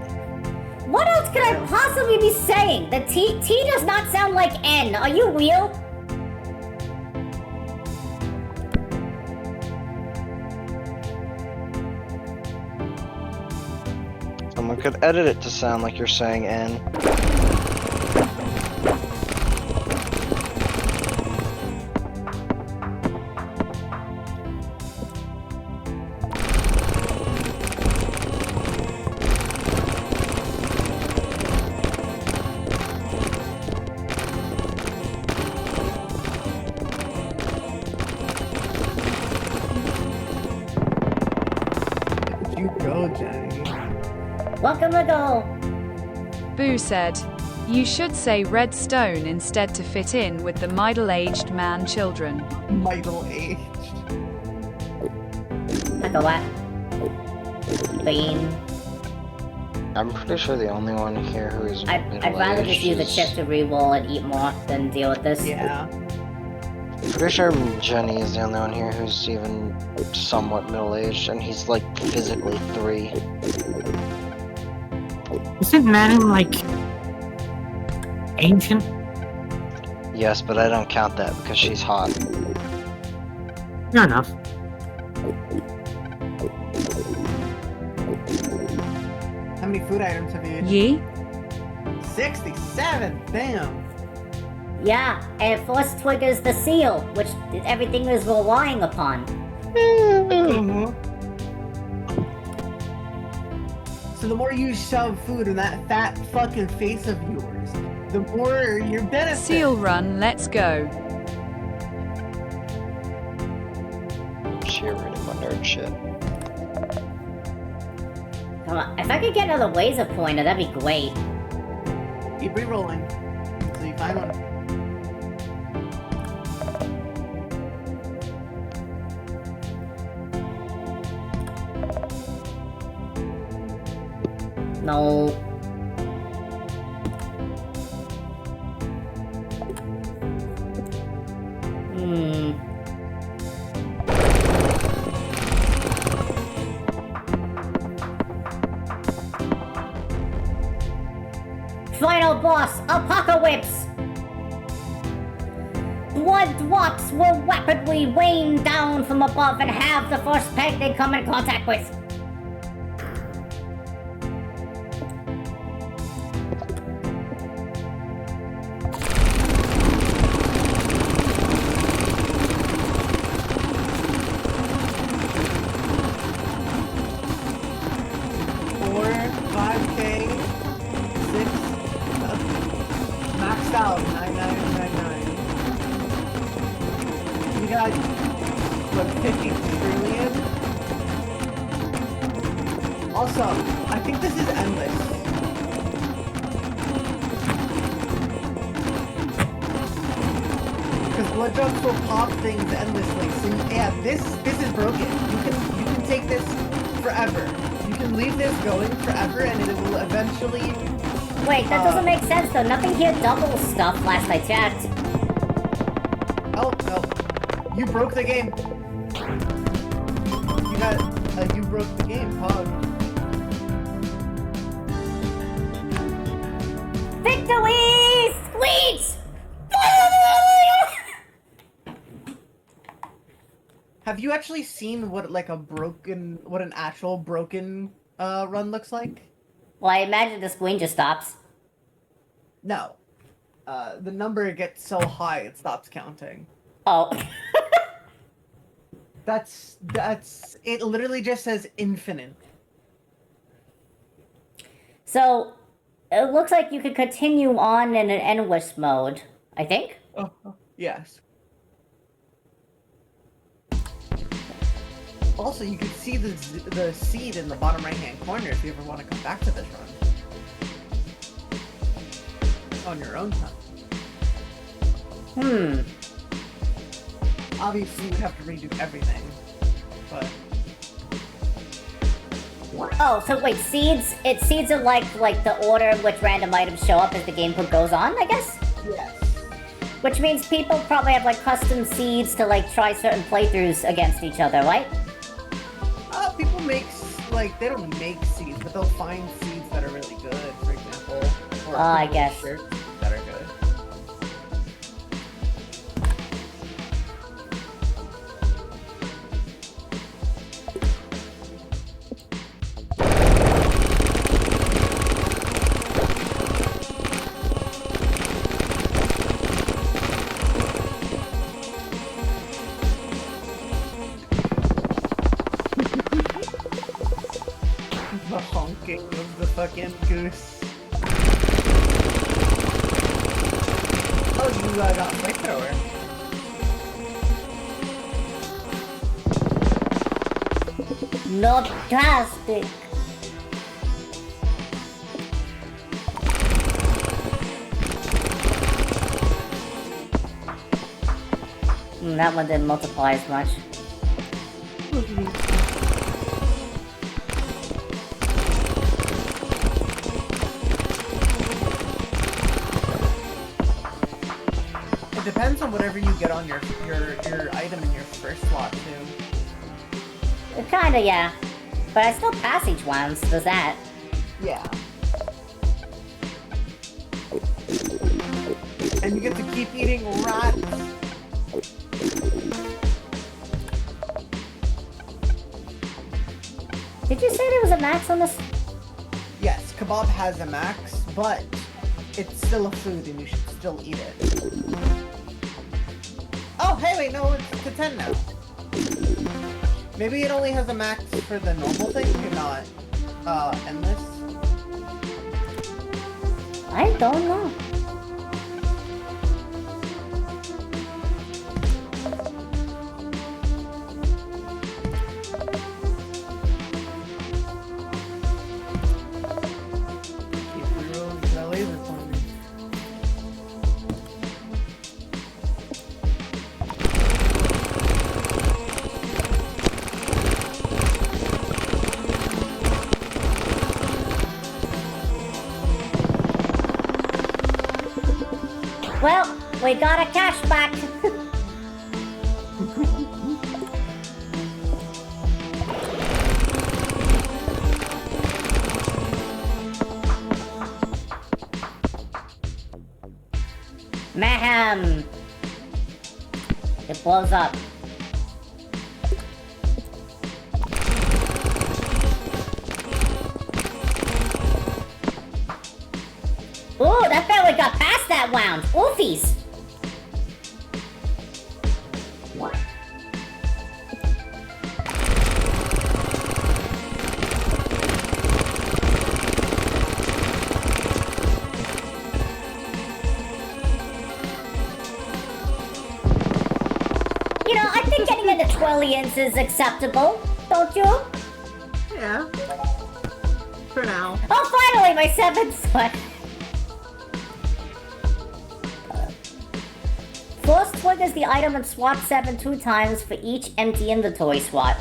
What else could I possibly be saying? The T does not sound like N. Are you real? Someone could edit it to sound like you're saying N. You go, Jenny. Welcome to go. Boo said, "You should say redstone instead to fit in with the middle-aged man children." Middle-aged. Like a what? Bean. I'm pretty sure the only one here who is I'd rather just use a chip to re-roll and eat more than deal with this. Yeah. Pretty sure Jenny is the only one here who's even somewhat middle-aged, and he's like physically 3. Isn't Madden like ancient? Yes, but I don't count that because she's hot. Fair enough. How many food items have you Ye? 67! Damn! Yeah, and it first triggers the seal, which everything is relying upon. So the more you shove food in that fat fucking face of yours, the more your benefit. Seal run, let's go. Sheer reading my nerd shit. Come on, if I could get another laser pointer, that'd be great. Keep re-rolling. So you find one. No. Final boss, Apocalypse! Blood drops will rapidly rain down from above and have the first peg they come in contact with. Maxed out 9999. You got what 50 trillion? Also, I think this is endless. Because blood drops will pop things endlessly. So yeah, this is broken. You can take this forever. You can leave this going forever and it will eventually. Wait, that doesn't make sense though. Nothing here doubles stuff last I checked. Oh, no. You broke the game. You broke the game, Pog. Victory! Squeaks! Have you actually seen what an actual broken run looks like? Well, I imagine the screen just stops. No. The number gets so high it stops counting. Oh. That's it literally just says infinite. So, it looks like you could continue on in an endless mode, I think? Oh, yes. Also, you can see the seed in the bottom right-hand corner if you ever want to come back to this run. On your own time. Obviously, you would have to redo everything, but... Oh, so wait, seeds are like the order in which random items show up as the game goes on, I guess? Yes. Which means people probably have like custom seeds to like try certain playthroughs against each other, right? People make, like, they don't make seeds, but they'll find seeds that are really good, for example. Or I guess. shirts that are good. fucking goose. Oh, you got flamethrower. Not plastic. That one didn't multiply as much. It depends on whatever you get on your item in your first slot too. Kinda, yeah. But I still pass each one, so there's that. Yeah. And you get to keep eating rats. Did you say there was a max on this? Yes, kebab has a max, but it's still a food and you should still eat it. Oh, hey, wait, no, it's to 10 now. Maybe it only has a max for the normal thing, and not, endless? I don't know. Well, we got a cash back. Mayhem. It blows up. Ooh, that barely got past that round. Oofies. You know, I think getting into twillions is acceptable, don't you? Yeah. For now. Oh, finally, my 7th one. Force triggers the item and swap 7 2 times for each empty inventory slot.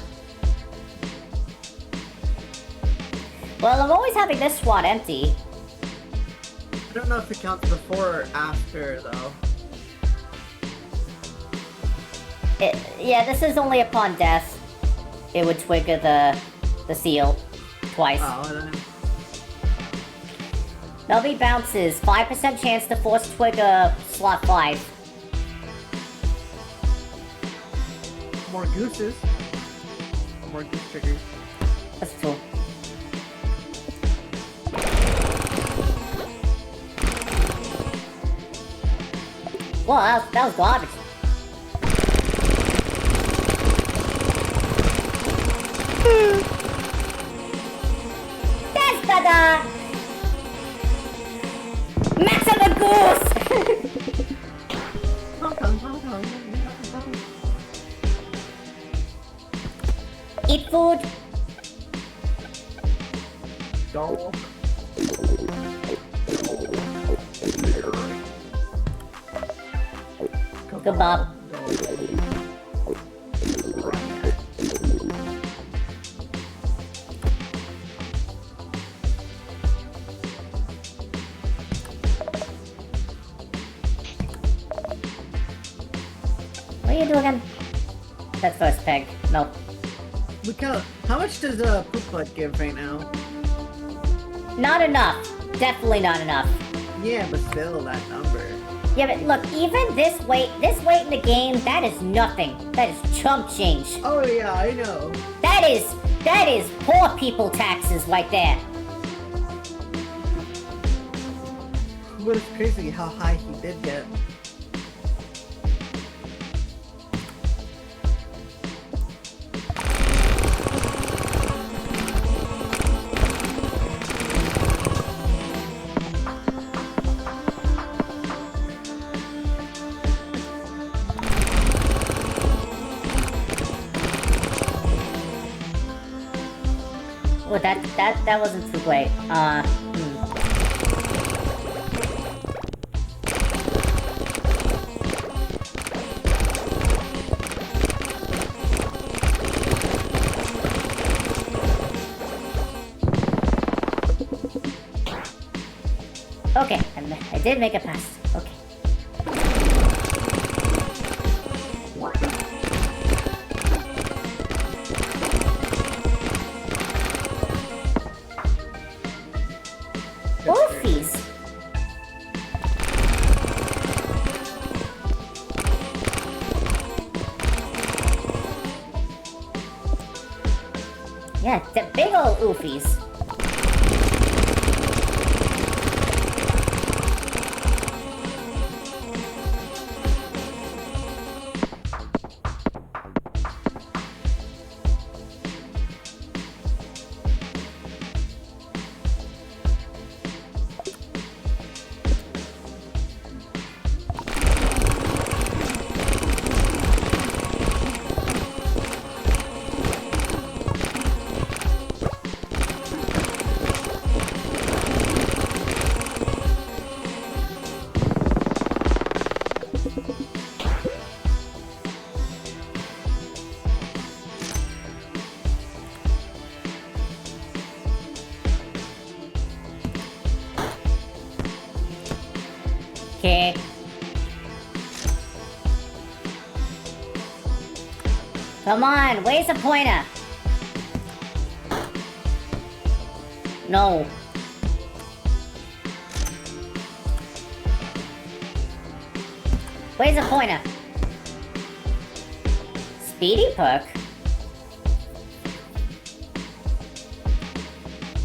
Well, I'm always having this slot empty. I don't know if it counts before or after, though. Yeah, this is only upon death. It would trigger the seal twice. Oh, I don't know. There'll be bounces. 5% chance to force trigger slot 5. More gooses. More goose triggers. That's cool. Well, that was garbage. That's better! Maximum goose! Eat food. Dog. Kebab. What are you doing again? That's first peg. No. Look how much does poop butt give right now? Not enough. Definitely not enough. Yeah, but still that number. Yeah, but look, even this weight in the game, that is nothing. That is chump change. Oh yeah, I know. That is poor people taxes right there. But it's crazy how high he did get. that wasn't too great. Okay, I did make it past. Okay. Oofies. Yeah, the big old oofies. Okay. Come on, where's the pointer? No. Where's the pointer? Speedy perk?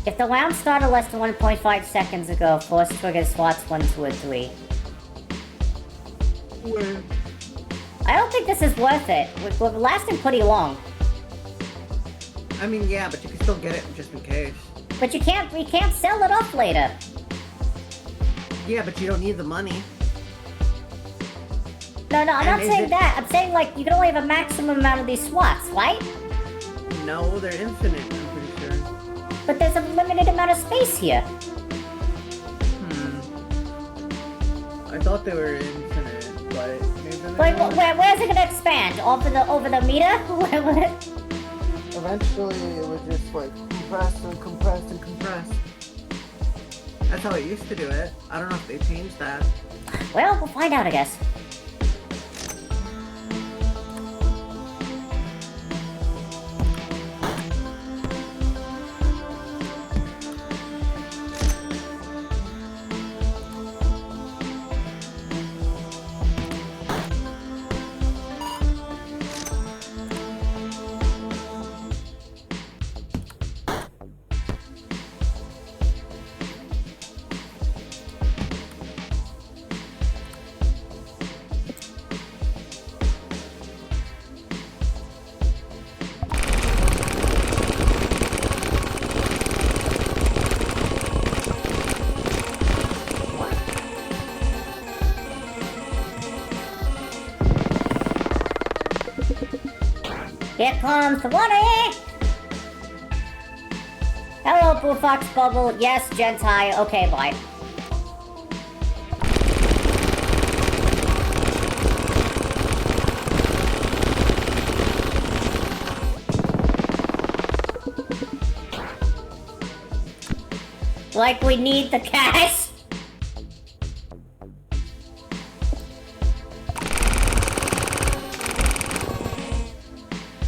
If the round started less than 1.5 seconds ago, force trigger slots 1, 2, or 3. Where? I don't think this is worth it. We're lasting pretty long. I mean, yeah, but you can still get it just in case. But we can't sell it off later. Yeah, but you don't need the money. No, I'm not saying that. I'm saying, like, you can only have a maximum amount of these slots, right? No, they're infinite, I'm pretty sure. But there's a limited amount of space here. I thought they were infinite, but maybe they're Wait, not. where's it gonna expand? Over the meter? Eventually, it would just, like, compress and compress and compress. That's how it used to do it. I don't know if they changed that. Well, we'll find out, I guess. Here comes the water! Hello, Blue Fox Bubble. Yes, Gentai. Okay, bye. Like we need the cash?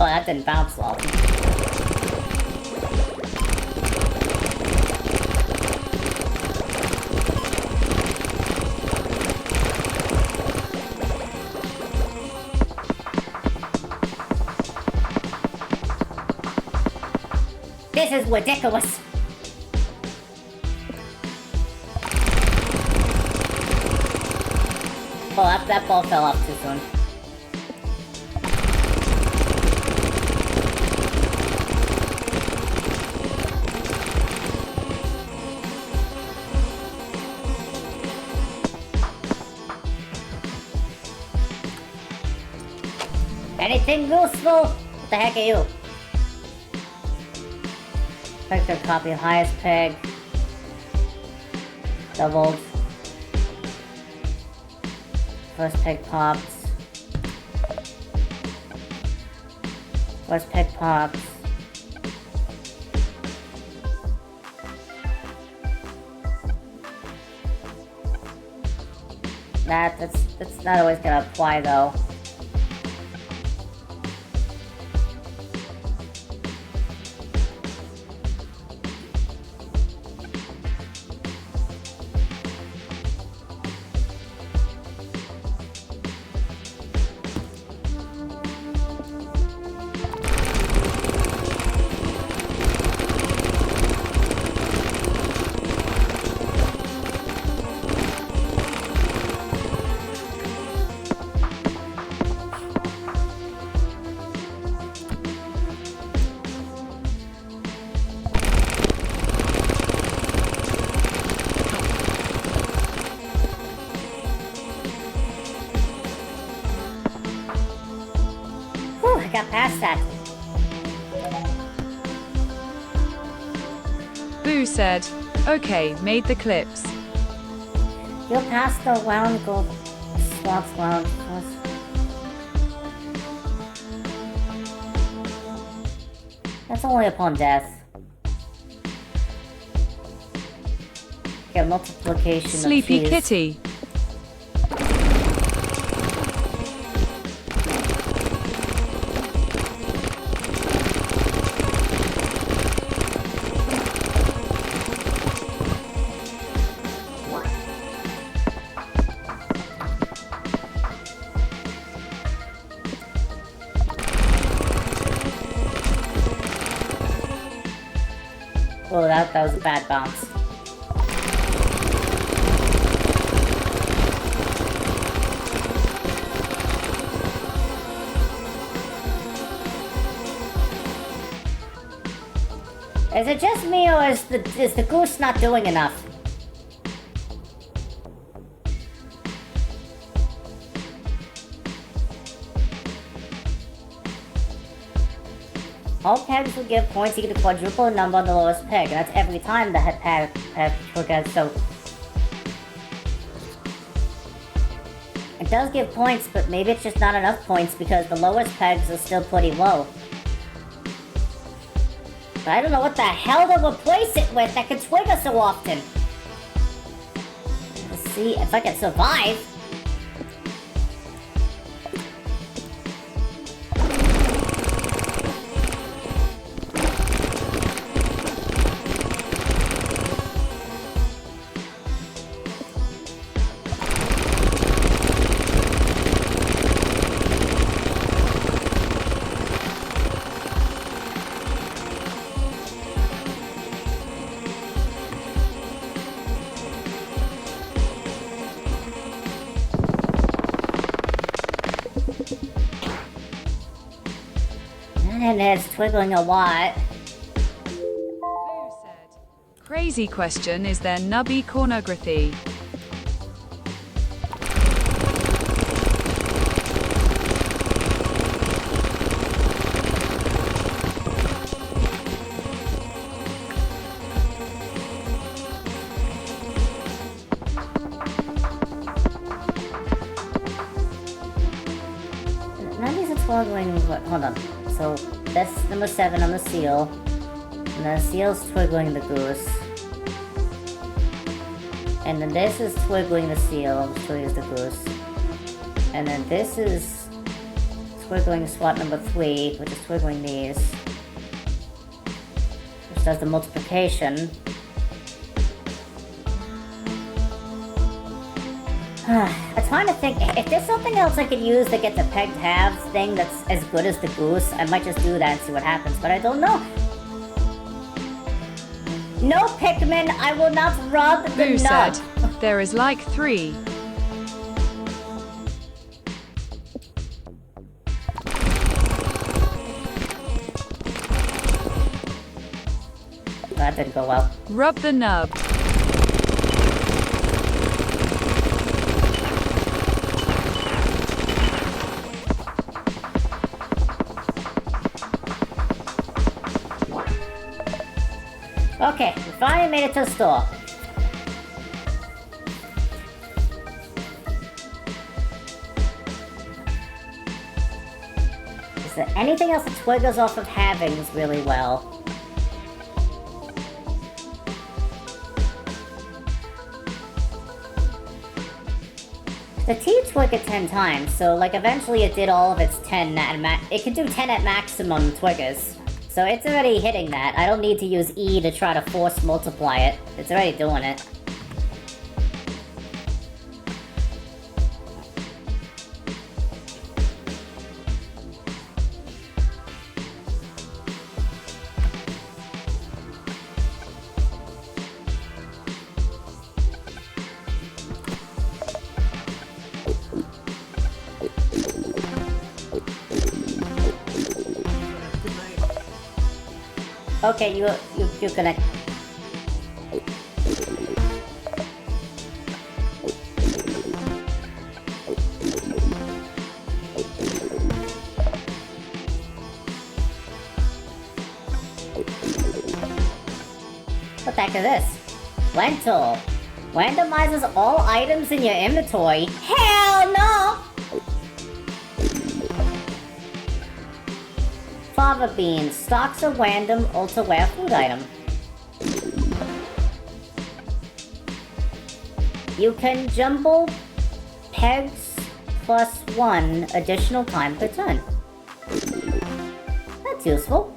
Oh, that didn't bounce well. This is ridiculous. Oh, that ball fell off too soon. Anything useful? What the heck are you? Peg's gonna copy highest peg. Doubled. First peg pops. First peg pops. That's not always gonna apply though. I got past that. Boo said, okay, made the clips. You'll pass the wound, go swaps wound. That's only upon death. Get multiplication Sleepy of cheese. Kitty. Oh, that was a bad bounce. Is it just me, or is the goose not doing enough? All pegs will give points equal to quadruple number on the lowest peg, and that's every time the peg triggers, so... It does give points, but maybe it's just not enough points because the lowest pegs are still pretty low. But I don't know what the hell to replace it with that can trigger so often. Let's see if I can survive. And it's twiggling a lot. Boo said, crazy question, is there nubby pornography? None of these are twiggling. Hold on. So that's number 7 on the seal. And the seal's twiggling the goose. And then this is twiggling the seal, which twiggles the goose. And then this is twiggling SWAT number 3, which is twiggling these. Which does the multiplication. I'm trying to think, if there's something else I could use that gets a pegged halves thing that's as good as the goose, I might just do that and see what happens, but I don't know. No, Pikmin, I will not rub the Boo nub. said, there is like 3. That didn't go well. Rub the nub. Okay, we finally made it to the store. Is there anything else that triggers off of havings really well? The T triggered 10 times, so like eventually it did all of its 10 at it can do 10 at maximum triggers. So it's already hitting that. I don't need to use E to try to force multiply it. It's already doing it. Okay, you're gonna... What the heck is this? Lentil. Randomizes all items in your inventory. Hell no! Fava beans. Stocks a random ultra-rare food item. You can jumble pegs plus 1 additional time per turn. That's useful.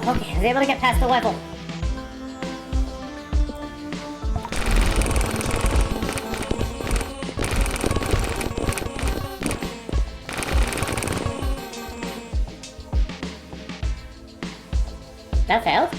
Okay, I was able to get past the level. That failed?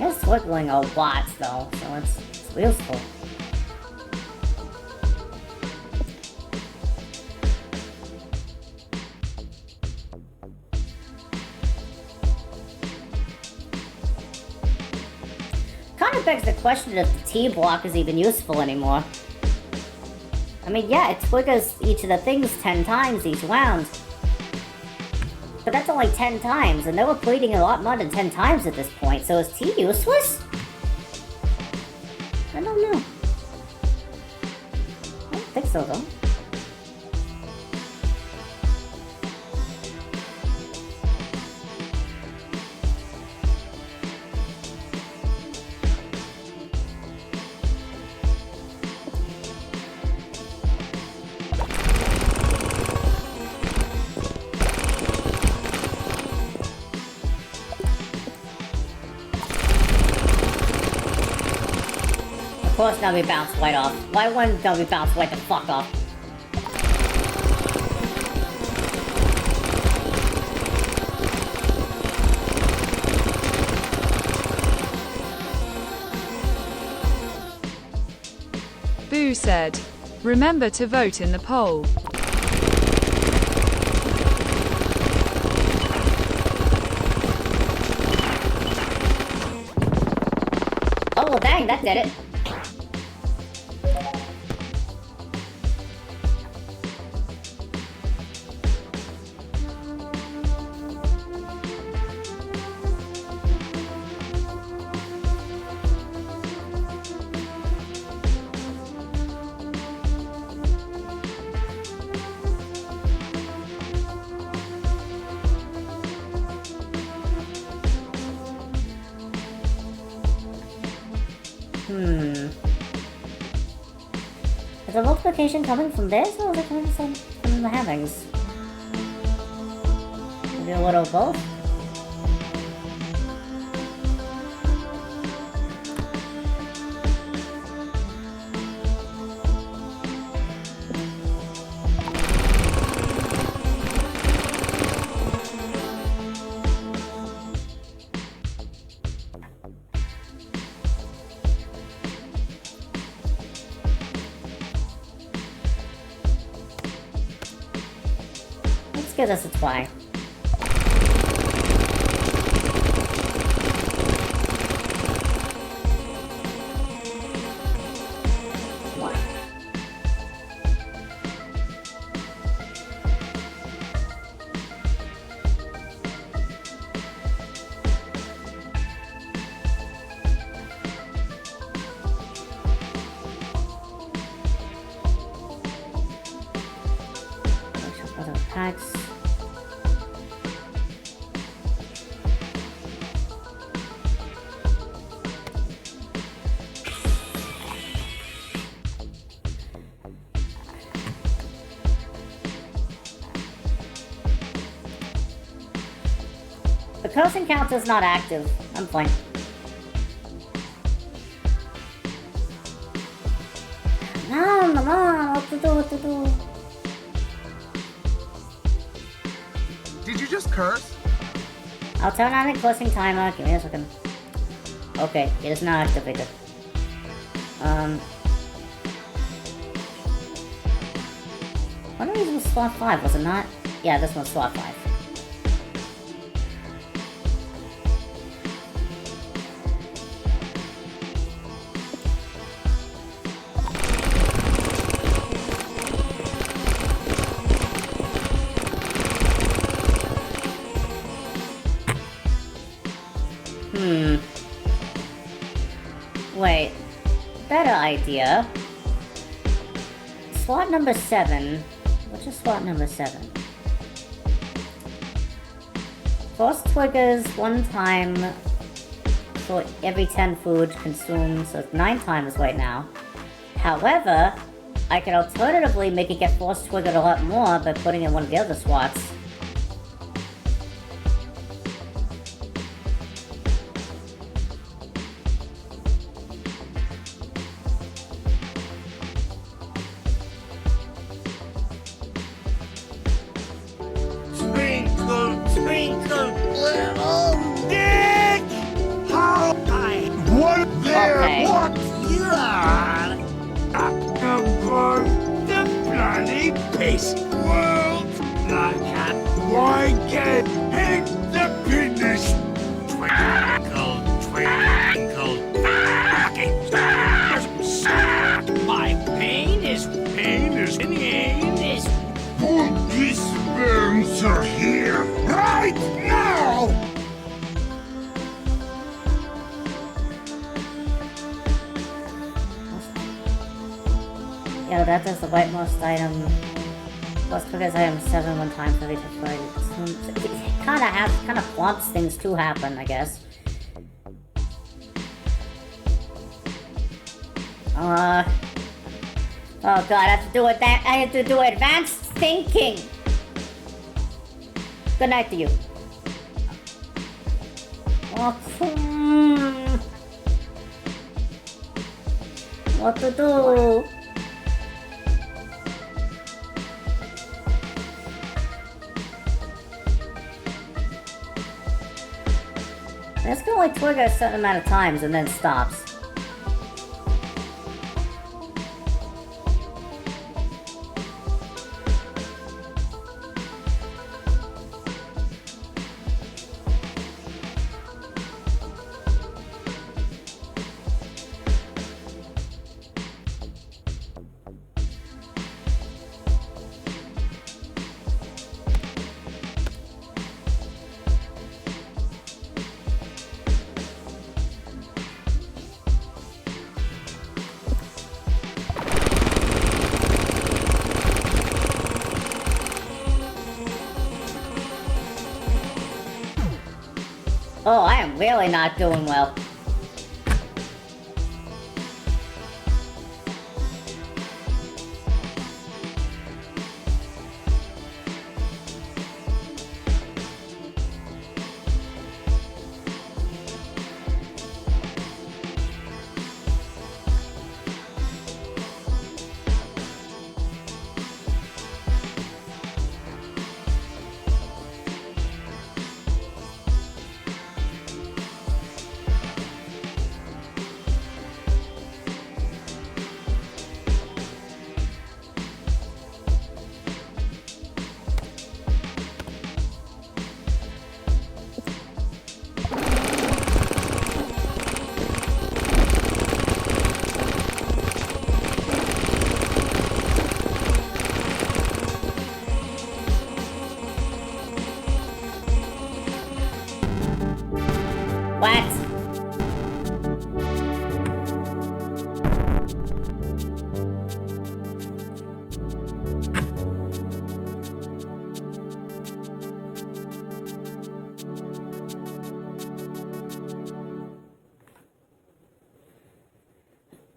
It's wiggling a lot though, so it's useful. Kind of begs the question if the T block is even useful anymore. I mean, yeah, it triggers each of the things 10 times each round. But that's only 10 times, and they were bleeding a lot more than 10 times at this point, so is T useless? I don't know. I don't think so, though. Of course, now we bounce right off. Why wouldn't we bounce right the fuck off? Boo said, remember to vote in the poll. bang, that did it. Is the multiplication coming from this, or is it coming from the havings? Maybe a little of both? Let's give this a try. Other packs. The cursing counter is not active. I'm fine. No, what to do? Did you just curse? I'll turn on the closing timer. Give me a second. Okay, it is not activated. One of these was slot 5, was it not? Yeah, this one's slot 5. Wait. Better idea. Slot number 7. Which is slot number 7? Force triggers 1 time for every 10 food consumed, so it's 9 times right now. However, I could alternatively make it get force triggered a lot more by putting in one of the other slots. Yeah, that does the rightmost item. Plus triggers item 7 1 time for each fight. It kind of wants things to happen, I guess. Oh god, I have to do advanced thinking. Good night to you. What to do? This can only trigger a certain amount of times and then stops. Oh, I am really not doing well.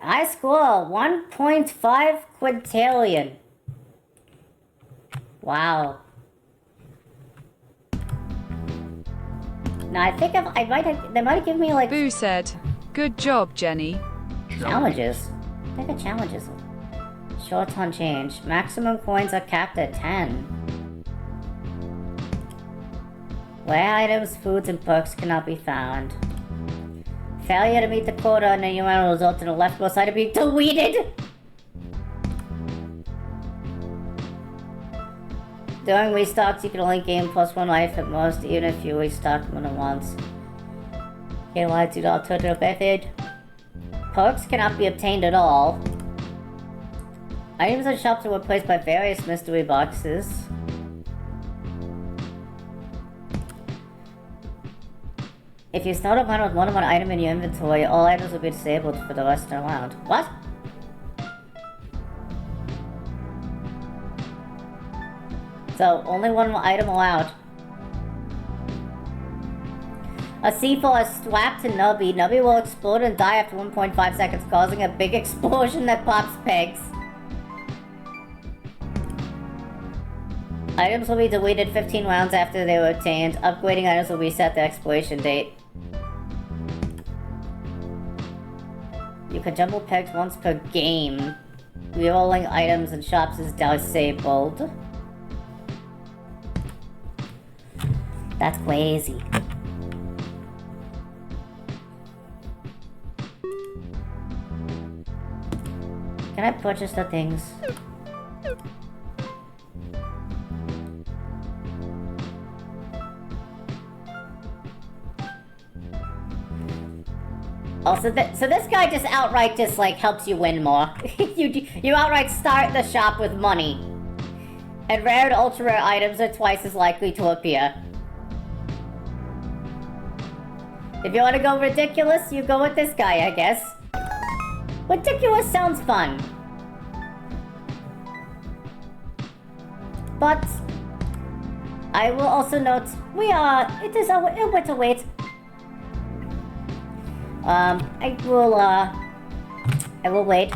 I score 1.5 quintillion. Wow. Now I think they might have given me like Boo said, "Good job, Jenny." challenges. I think the challenges. Short on change. Maximum coins are capped at 10. Where items, foods, and perks cannot be found. Failure to meet the quota and the UN will result in the leftmost item being deleted! During restocks, you can only gain +1 life at most, even if you restock more than once. Okay, why do the alternative method? Perks cannot be obtained at all. Items in shops are replaced by various mystery boxes. If you start a round with more than one item in your inventory, all items will be disabled for the rest of the round. What? So, only one item allowed. A C4 is strapped to Nubby. Nubby will explode and die after 1.5 seconds, causing a big explosion that pops pegs. Items will be deleted 15 rounds after they were obtained. Upgrading items will reset the expiration date. You can jumble pegs once per game. Rerolling items in shops is disabled. That's crazy. Can I purchase the things? Oh, so this guy just outright just like helps you win more. you outright start the shop with money. And rare and ultra rare items are twice as likely to appear. If you want to go ridiculous, you go with this guy, I guess. Ridiculous sounds fun. But I will also note it is a bit to wait. I will wait.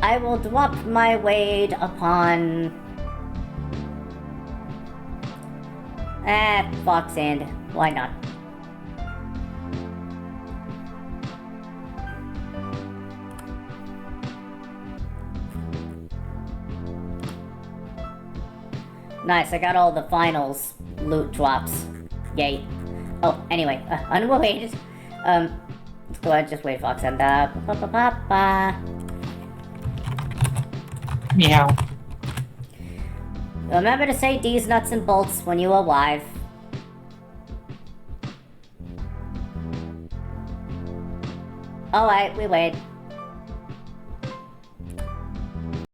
I will drop my weight upon... Fox End. Why not? Nice, I got all the finals loot drops. Yay. Oh, anyway, unrelated. Let's go ahead and just wait, Fox, and Meow. remember to say D's nuts and bolts when you arrive. Alright, we wait.